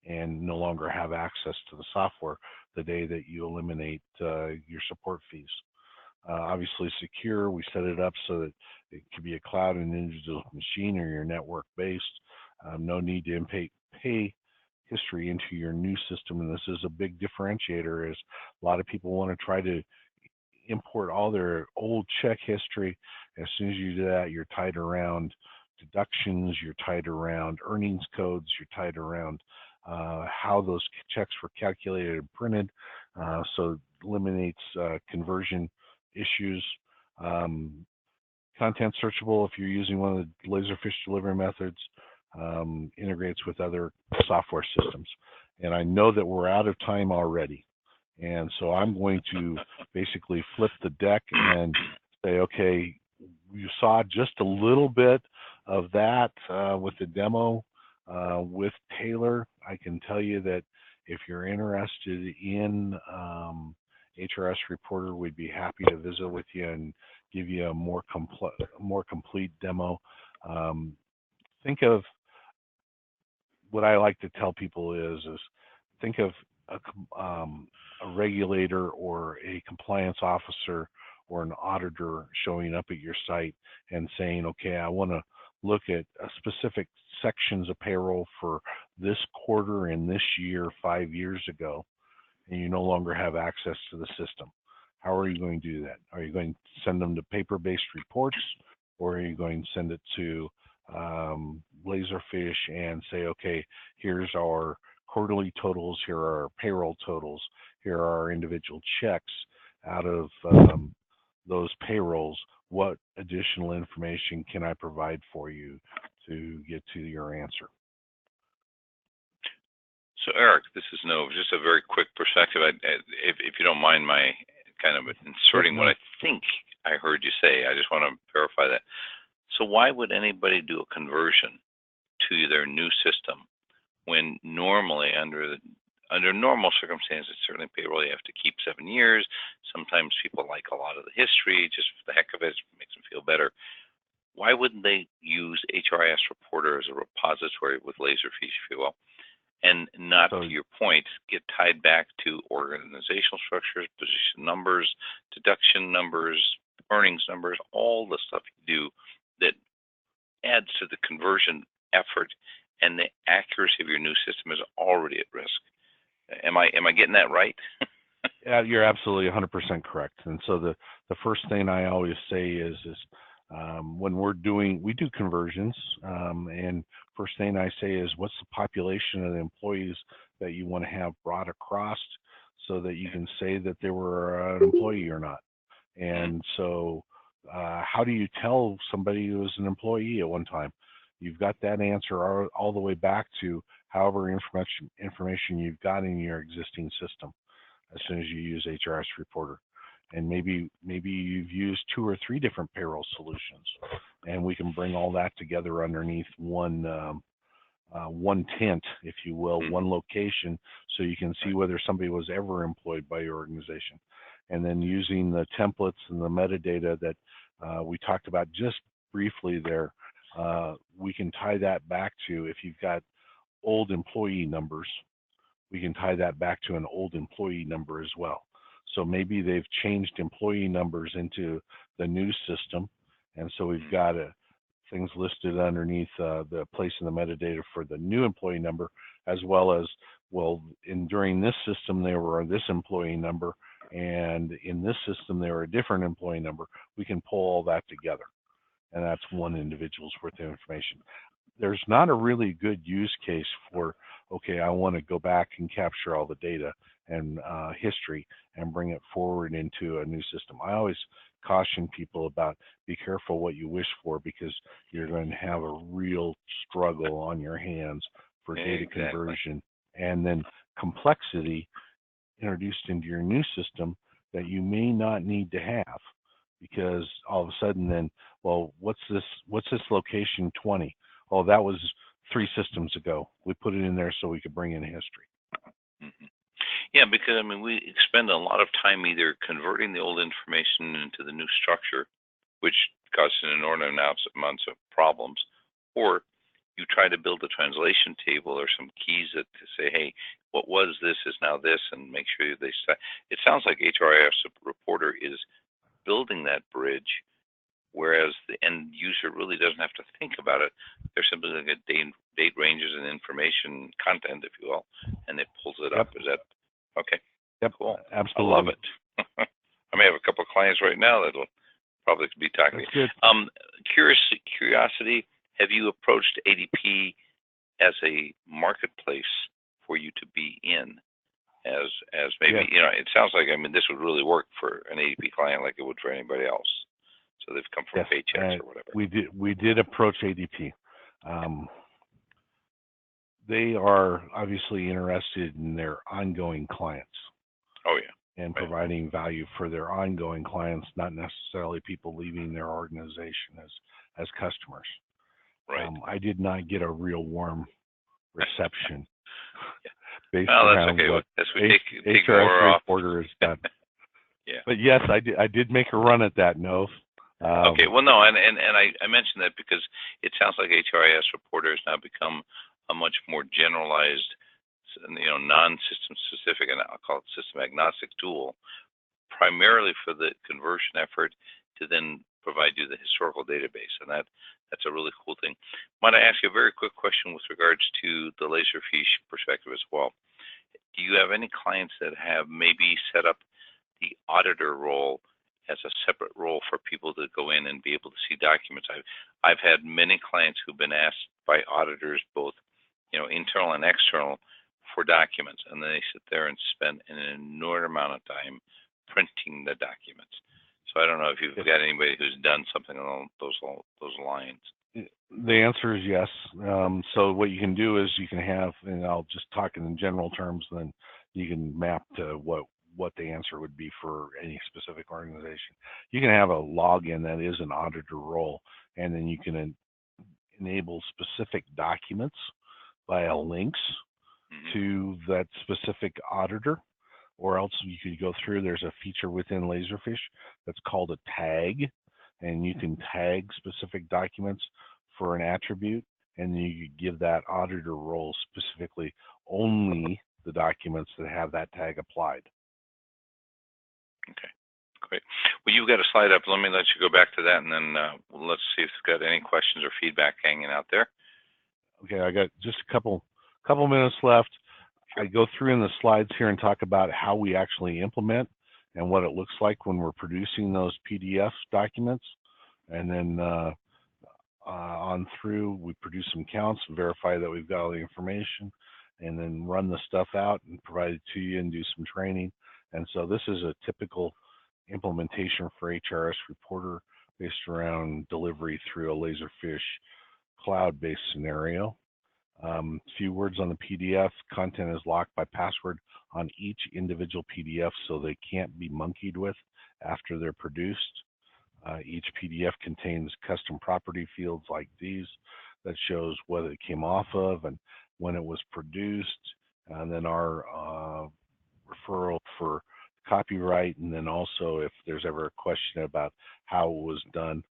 and no longer have access to the software the day that you eliminate your support fees. Obviously secure, we set it up so that it could be a cloud and individual machine or your network based. No need to pay history into your new system, and this is a big differentiator, is a lot of people want to try to import all their old check history. As soon as you do that, you're tied around deductions, you're tied around earnings codes, you're tied around how those checks were calculated and printed. So it eliminates conversion issues. Content searchable if you're using one of the LaserFiche delivery methods. Integrates with other software systems. And I know that we're out of time already. And so I'm going to basically flip the deck and say, okay, you saw just a little bit of that with the demo with Taylor. I can tell you that if you're interested in HRISReporter, we'd be happy to visit with you and give you a more complete demo. Think of what I like to tell people is think of a regulator or a compliance officer or an auditor showing up at your site and saying, okay, I want to look at specific sections of payroll for this quarter and this year 5 years ago, and you no longer have access to the system. How are you going to do that? Are you going to send them to paper-based reports, or are you going to send it to LaserFiche and say, okay, here's our quarterly totals, here are our payroll totals, here are our individual checks out of those payrolls. What additional information can I provide for you to get to your answer? So Eric, this is just a very quick perspective. If you don't mind my kind of inserting what I think I heard you say, I just want to verify that. So why would anybody do a conversion to their new system when normally under normal circumstances, certainly payroll, you have to keep 7 years. Sometimes people like a lot of the history, just for the heck of it, it makes them feel better. Why wouldn't they use HRISReporter as a repository with LaserFiche, if you will, and not, to your point, get tied back to organizational structures, position numbers, deduction numbers, earnings numbers, all the stuff you do that adds to the conversion effort, and the accuracy of your new system is already at risk. Am I getting that right? Yeah, you're absolutely 100% correct. And so the first thing I always say is when we do conversions, and first thing I say is, what's the population of the employees that you want to have brought across so that you can say that they were an employee or not. And so how do you tell somebody who was an employee at one time? You've got that answer all the way back to however information you've got in your existing system as soon as you use HRISReporter. And maybe you've used 2 or 3 different payroll solutions, and we can bring all that together underneath one tent, if you will, one location, so you can see whether somebody was ever employed by your organization. And then using the templates and the metadata that we talked about just briefly there, we can tie that back to, if you've got old employee numbers, we can tie that back to an old employee number as well. So maybe they've changed employee numbers into the new system, and so we've got things listed underneath the place in the metadata for the new employee number, as well as, well, during this system they were this employee number, and in this system they were a different employee number. We can pull all that together, and that's one individual's worth of information. There's not a really good use case for, okay, I want to go back and capture all the data and history and bring it forward into a new system. I always caution people about, be careful what you wish for, because you're going to have a real struggle on your hands for data conversion, and then complexity introduced into your new system that you may not need to have, because all of a sudden then, well, what's this location 20? Oh, that was 3 systems ago. We put it in there so we could bring in history. Mm-hmm. Yeah, because I mean, we spend a lot of time either converting the old information into the new structure, which causes an inordinate amounts of problems, or you try to build a translation table or some keys that to say, hey, what was this is now this, and make sure they say. It sounds like HRISReporter is building that bridge, whereas the end user really doesn't have to think about it. They're simply going to get date ranges and information content, if you will, and it pulls it up. Is that okay? Yep. Cool. Absolutely. I love it. I may have a couple of clients right now that'll probably be talking. That's good. Curiosity, have you approached ADP as a marketplace for you to be in? As maybe, it sounds like, I mean, this would really work for an ADP client like it would for anybody else. So they've come from Paychecks or whatever. We did approach ADP. They are obviously interested in their ongoing clients. Oh, yeah. And providing value for their ongoing clients, not necessarily people leaving their organization as customers. Right. I did not get a real warm reception. Based around what HRISReporter has done. Yeah. But yes, I did make a run at that, Nov. Okay. Well, no, and I mentioned that because it sounds like HRISReporter has now become a much more generalized, non-system specific, and I'll call it system agnostic tool primarily for the conversion effort to then provide you the historical database, and that's a really cool thing. Might I ask you a very quick question with regards to the LaserFiche perspective as well? Do you have any clients that have maybe set up the auditor role as a separate role for people to go in and be able to see documents? I've had many clients who've been asked by auditors, both internal and external, for documents, and then they sit there and spend an inordinate amount of time printing the documents. So I don't know if you've got anybody who's done something along those lines. The answer is yes. So what you can do is you can have, and I'll just talk in general terms, then you can map to what the answer would be for any specific organization. You can have a login that is an auditor role, and then you can enable specific documents via links to that specific auditor, or else you could go through, there's a feature within LaserFiche that's called a tag, and you can tag specific documents for an attribute, and then you could give that auditor role specifically only the documents that have that tag applied. Okay, great. Well, you've got a slide up. Let me let you go back to that, and then let's see if we've got any questions or feedback hanging out there. Okay, I got just a couple minutes left. I go through in the slides here and talk about how we actually implement and what it looks like when we're producing those PDF documents. And then on through, we produce some counts, verify that we've got all the information, and then run the stuff out and provide it to you and do some training. And so this is a typical implementation for HRISReporter based around delivery through a LaserFiche cloud-based scenario. Few words on the PDF. Content is locked by password on each individual PDF, so they can't be monkeyed with after they're produced. Each PDF contains custom property fields like these that shows whether it came off of and when it was produced, and then our referral for copyright, and then also if there's ever a question about how it was done.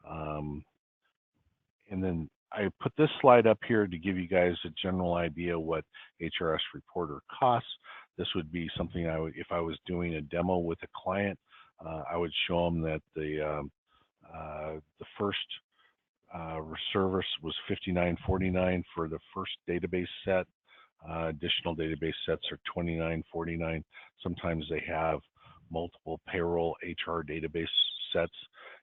And then I put this slide up here to give you guys a general idea what HRISReporter costs. This would be something if I was doing a demo with a client, I would show them that the first service was $59.49 for the first database set. Additional database sets are $29.49. Sometimes they have multiple payroll HR database sets.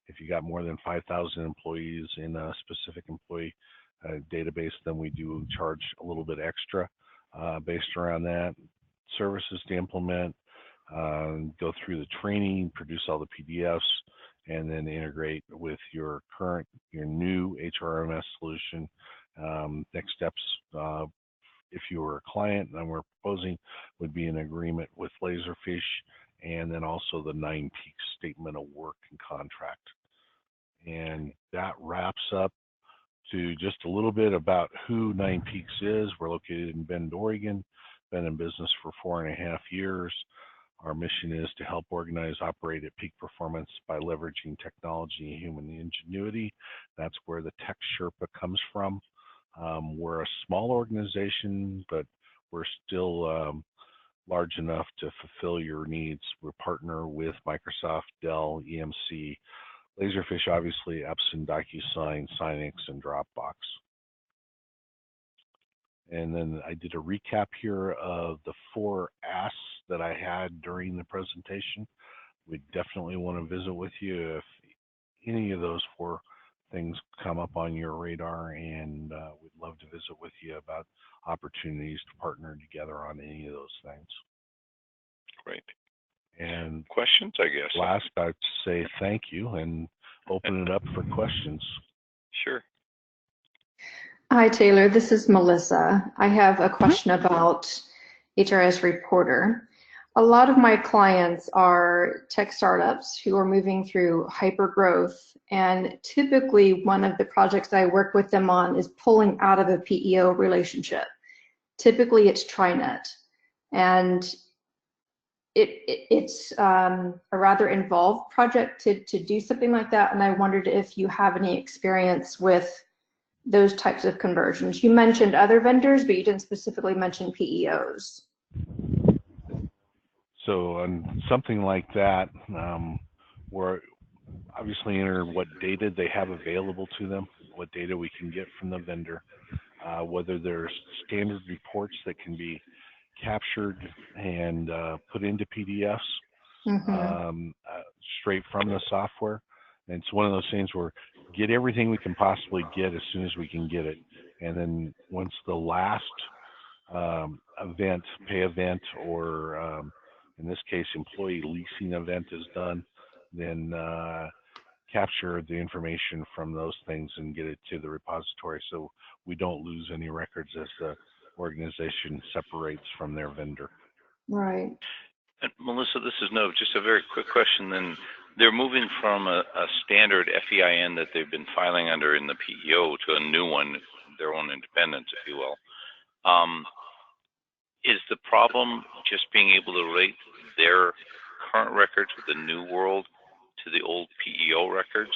If you got more than 5,000 employees in a specific employee database, then we do charge a little bit extra based around that. Services to implement, go through the training, produce all the PDFs, and then integrate with your new HRMS solution. Next steps, if you were a client and we're proposing, would be an agreement with LaserFiche, and then also the 9 Peaks statement of work and contract. And that wraps up to just a little bit about who 9 Peaks is. We're located in Bend, Oregon, been in business for 4.5 years. Our mission is to help organize, operate at peak performance by leveraging technology and human ingenuity. That's where the Tech Sherpa comes from. We're a small organization, but we're still large enough to fulfill your needs. We partner with Microsoft, Dell, EMC, LaserFiche, obviously, Epson, DocuSign, Sinex, and Dropbox. And then I did a recap here of the 4 asks that I had during the presentation. We definitely want to visit with you if any of those 4 things come up on your radar, and we'd love to visit with you about opportunities to partner together on any of those things. Great. And questions, I guess. Last, I'd say thank you and open it up for questions. Sure. Hi, Taylor. This is Melissa. I have a question about HRISReporter. A lot of my clients are tech startups who are moving through hypergrowth, and typically one of the projects I work with them on is pulling out of a PEO relationship. Typically it's TriNet, and it's a rather involved project to do something like that, and I wondered if you have any experience with those types of conversions. You mentioned other vendors, but you didn't specifically mention PEOs. So on something like that, we're obviously enter what data they have available to them, what data we can get from the vendor, whether there's standard reports that can be captured and put into PDFs straight from the software. And it's one of those things where get everything we can possibly get as soon as we can get it. And then once the last pay event, or in this case, employee leasing event is done, then capture the information from those things and get it to the repository so we don't lose any records as the organization separates from their vendor. Right. And Melissa, this is Nov. Just a very quick question then. They're moving from a standard FEIN that they've been filing under in the PEO to a new one, their own independence, if you will. Is the problem just being able to relate their current records with the new world to the old PEO records?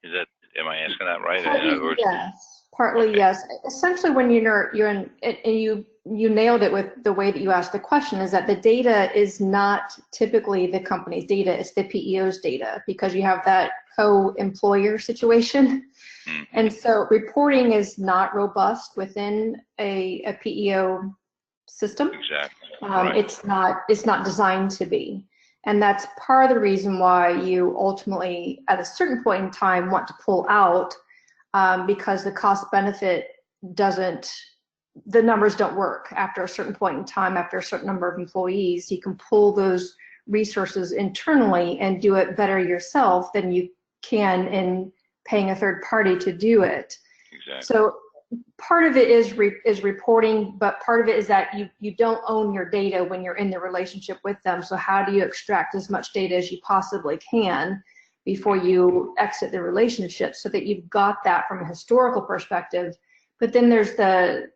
Am I asking that right? Partly, yes. Partly, okay. Yes. Essentially, when you're in, and you nailed it with the way that you asked the question, is that the data is not typically the company's data, it's the PEO's data, because you have that co-employer situation. Mm-hmm. And so reporting is not robust within a PEO system. Exactly. Right. It's not designed to be. And that's part of the reason why you ultimately, at a certain point in time, want to pull out, because the cost benefit the numbers don't work after a certain point in time, after a certain number of employees. You can pull those resources internally and do it better yourself than you can in paying a third party to do it. Exactly. So part of it is reporting, but part of it is that you don't own your data when you're in the relationship with them. So how do you extract as much data as you possibly can before you exit the relationship, so that you've got that from a historical perspective? But then there's the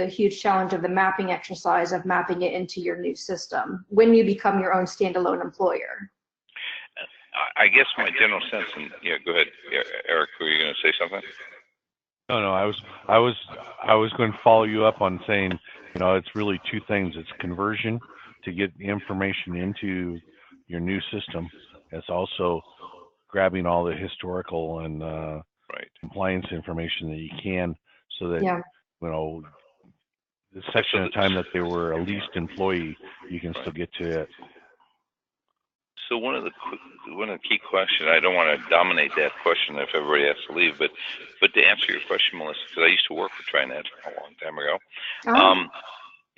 huge challenge of the mapping exercise of mapping it into your new system when you become your own standalone employer. I guess my general sense, and yeah, go ahead, Eric. Were you going to say something? No, I was going to follow you up on saying, it's really two things. It's conversion to get the information into your new system. It's also grabbing all the historical and compliance information that you can, so that the section of time that they were a leased employee, you can still get to it. So one of the key questions, I don't want to dominate that question if everybody has to leave, but to answer your question, Melissa, because I used to work for TriNet a long time ago.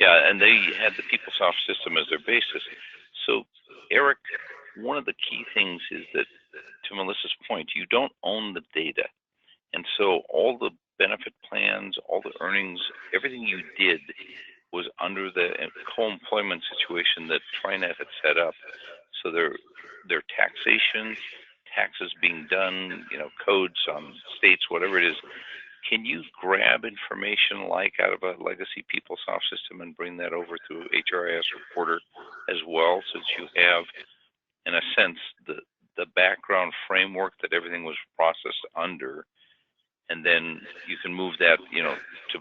And they had the PeopleSoft system as their basis. So, Eric, one of the key things is that, to Melissa's point, you don't own the data. And so all the benefit plans, all the earnings, everything you did was under the co-employment situation that TriNet had set up. So their taxation, taxes being done, codes on states, whatever it is. Can you grab information like out of a legacy PeopleSoft system and bring that over to HRISReporter as well, so that you have, in a sense, the background framework that everything was processed under, and then you can move that, to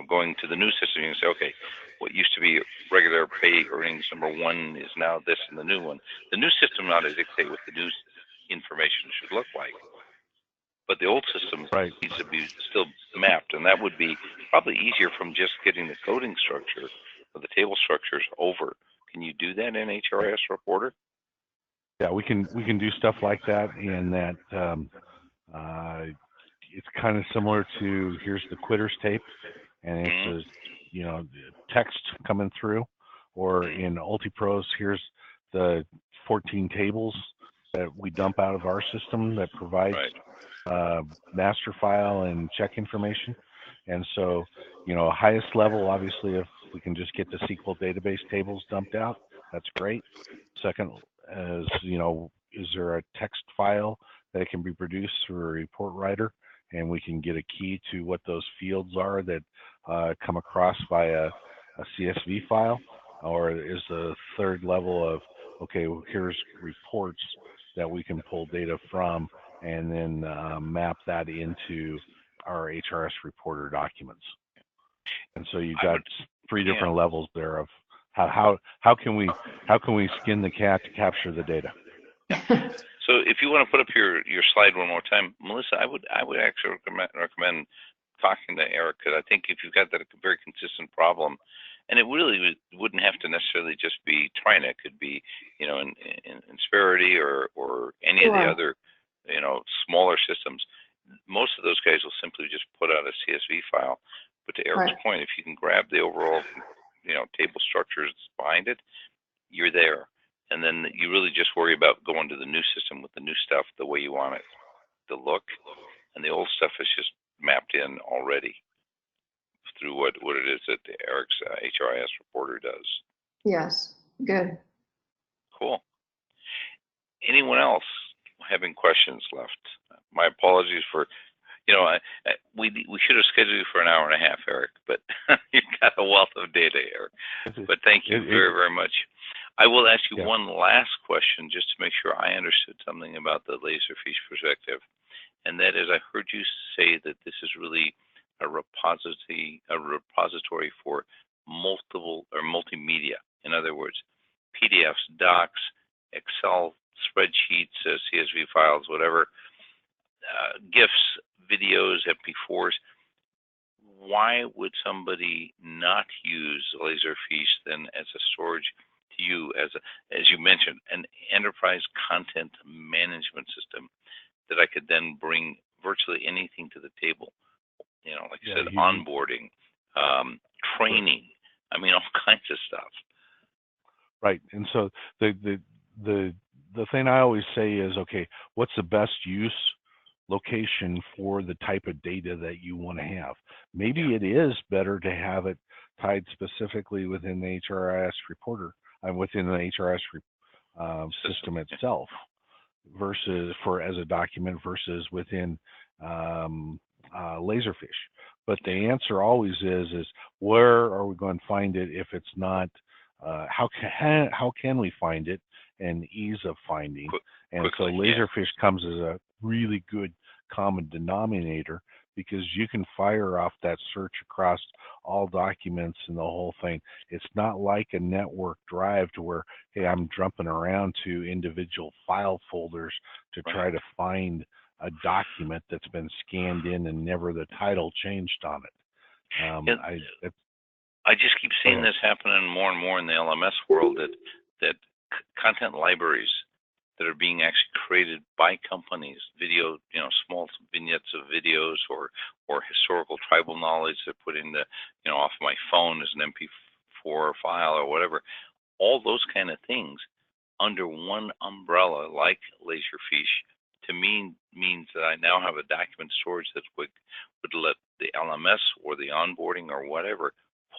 going to the new system. You can say, okay, what used to be regular pay earnings number one is now this in the new one. The new system ought to dictate what the new information should look like, but the old system needs to be still mapped, and that would be probably easier from just getting the coding structure or the table structures over. Can you do that in HRISReporter? Yeah, we can do stuff like that, and that it's kind of similar to, here's the quitters tape, and it's text coming through, or in UltiPros, here's the 14 tables that we dump out of our system that provides master file and check information. And so, highest level, obviously, if we can just get the SQL database tables dumped out, that's great. Second, is there a text file that can be produced through a report writer, and we can get a key to what those fields are that come across via a CSV file? Or is the third level of, okay, well, here's reports that we can pull data from, and then map that into our HRISReporter documents. And so you've got three different levels there of How can we skin the cat to capture the data? So if you want to put up your slide one more time, Melissa, I would actually recommend talking to Eric, because I think if you've got that very consistent problem, and it really wouldn't have to necessarily just be Trina, it could be, you know, in Insperity or any of the other, you know, smaller systems. Most of those guys will simply just put out a CSV file. But to Eric's point, if you can grab the overall, you know, table structures behind it, you're there. And then you really just worry about going to the new system with the new stuff the way you want it to look, and the old stuff is just mapped in already through what it is that Eric's HRISReporter does. Yes, good. Cool. Anyone else having questions left? My apologies for, you know, we should have scheduled you for an hour and a half, Eric, but you've got a wealth of data, Eric. But thank you very, very much. I will ask you one last question just to make sure I understood something about the LaserFiche perspective. And that is, I heard you say that this is really a repository for multiple or multimedia. In other words, PDFs, docs, Excel spreadsheets, CSV files, whatever, GIFs, videos, MP4s. Why would somebody not use LaserFiche then as a storage to you, as you mentioned, an enterprise content management system that I could then bring virtually anything to the table? You know, like you said, onboarding, training. I mean, all kinds of stuff. Right. And so the thing I always say is, okay, what's the best use location for the type of data that you want to have? Maybe it is better to have it tied specifically within the HRISReporter, within the HRIS system itself, versus as a document versus within LaserFiche. But the answer always is where are we going to find it if it's not? How can we find it, and ease of finding? And so LaserFiche comes as a really good common denominator, because you can fire off that search across all documents and the whole thing. It's not like a network drive to where, hey, I'm jumping around to individual file folders to try to find a document that's been scanned in and never the title changed on it. I just keep seeing this happening more and more in the LMS world, that content libraries that are being actually created by companies, video, you know, small vignettes of videos or historical tribal knowledge that put in the, you know, off my phone as an MP4 file or whatever, all those kind of things under one umbrella like LaserFiche, to me means that I now have a document storage that would let the LMS or the onboarding or whatever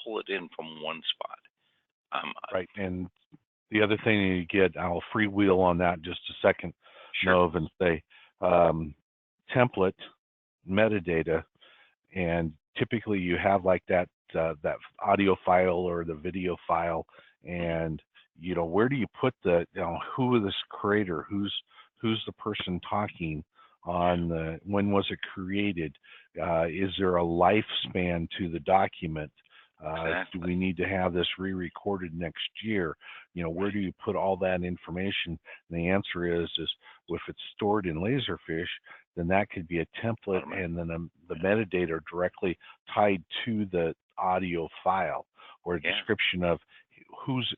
pull it in from one spot. Right. And the other thing you get, I'll freewheel on that just a second, Nov, and say template metadata, and typically you have like that audio file or the video file, and you know, where do you put the, you know, who is this creator, who's the person talking on when was it created, is there a lifespan to the document? Do we need to have this re-recorded next year? You know, where do you put all that information? And the answer is if it's stored in LaserFiche, then that could be a template, and then the metadata directly tied to the audio file, or a description of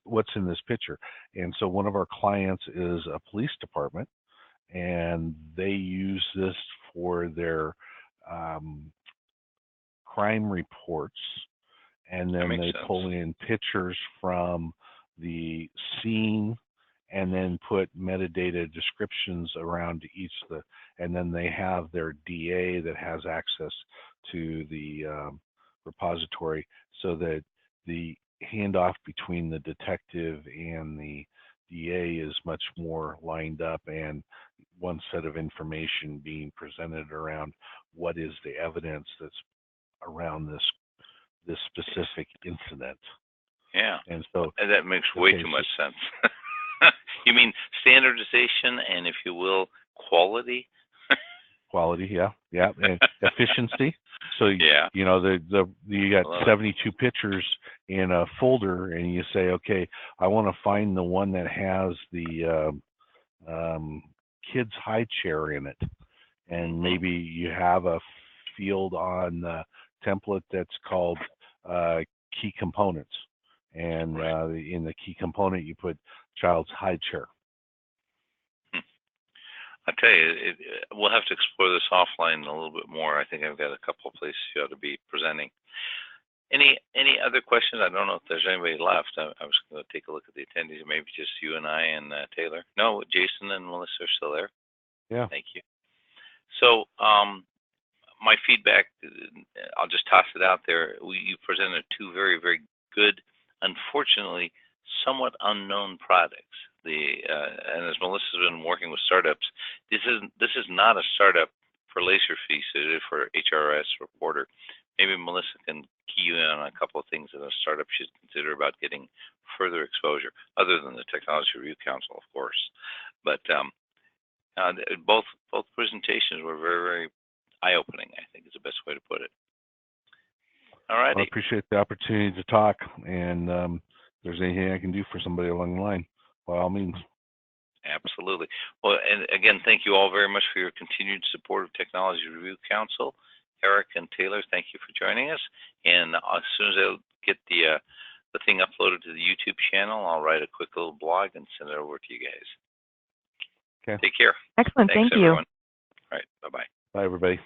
what's in this picture. And so one of our clients is a police department, and they use this for their crime reports. And then they pull in pictures from the scene, and then put metadata descriptions around each and then they have their DA that has access to the repository, so that the handoff between the detective and the DA is much more lined up, and one set of information being presented around what is the evidence that's around this specific incident. Yeah. And so that makes way too much sense. You mean standardization and, if you will, quality? Quality, yeah, and efficiency. So Yeah. you know you got Love it. 72 pictures in a folder, and you say, okay, I want to find the one that has the kids high chair in it, and maybe you have a field on the template that's called key components, and in the key component you put child's high chair. I tell you, we'll have to explore this offline a little bit more. I think I've got a couple of places you ought to be presenting. Any other questions? I don't know if there's anybody left. I was going to take a look at the attendees. Maybe just you and I and Taylor. No, Jason and Melissa are still there. Yeah. Thank you. So my feedback, I'll just toss it out there. You presented two very, very good, unfortunately, somewhat unknown products. And as Melissa's been working with startups, this is not a startup for LaserFiche. It is for HRISReporter. Maybe Melissa can key you in on a couple of things that a startup should consider about getting further exposure, other than the Technology Review Council, of course. But both presentations were very, very eye-opening, I think is the best way to put it. All right. I appreciate the opportunity to talk, and if there's anything I can do for somebody along the line, by all means. Absolutely. Well, and again, thank you all very much for your continued support of Technology Review Council. Eric and Taylor, thank you for joining us. And as soon as I get the thing uploaded to the YouTube channel, I'll write a quick little blog and send it over to you guys. Okay. Take care. Excellent. Thanks, Thank you. everyone. All right. Bye-bye. Bye, everybody.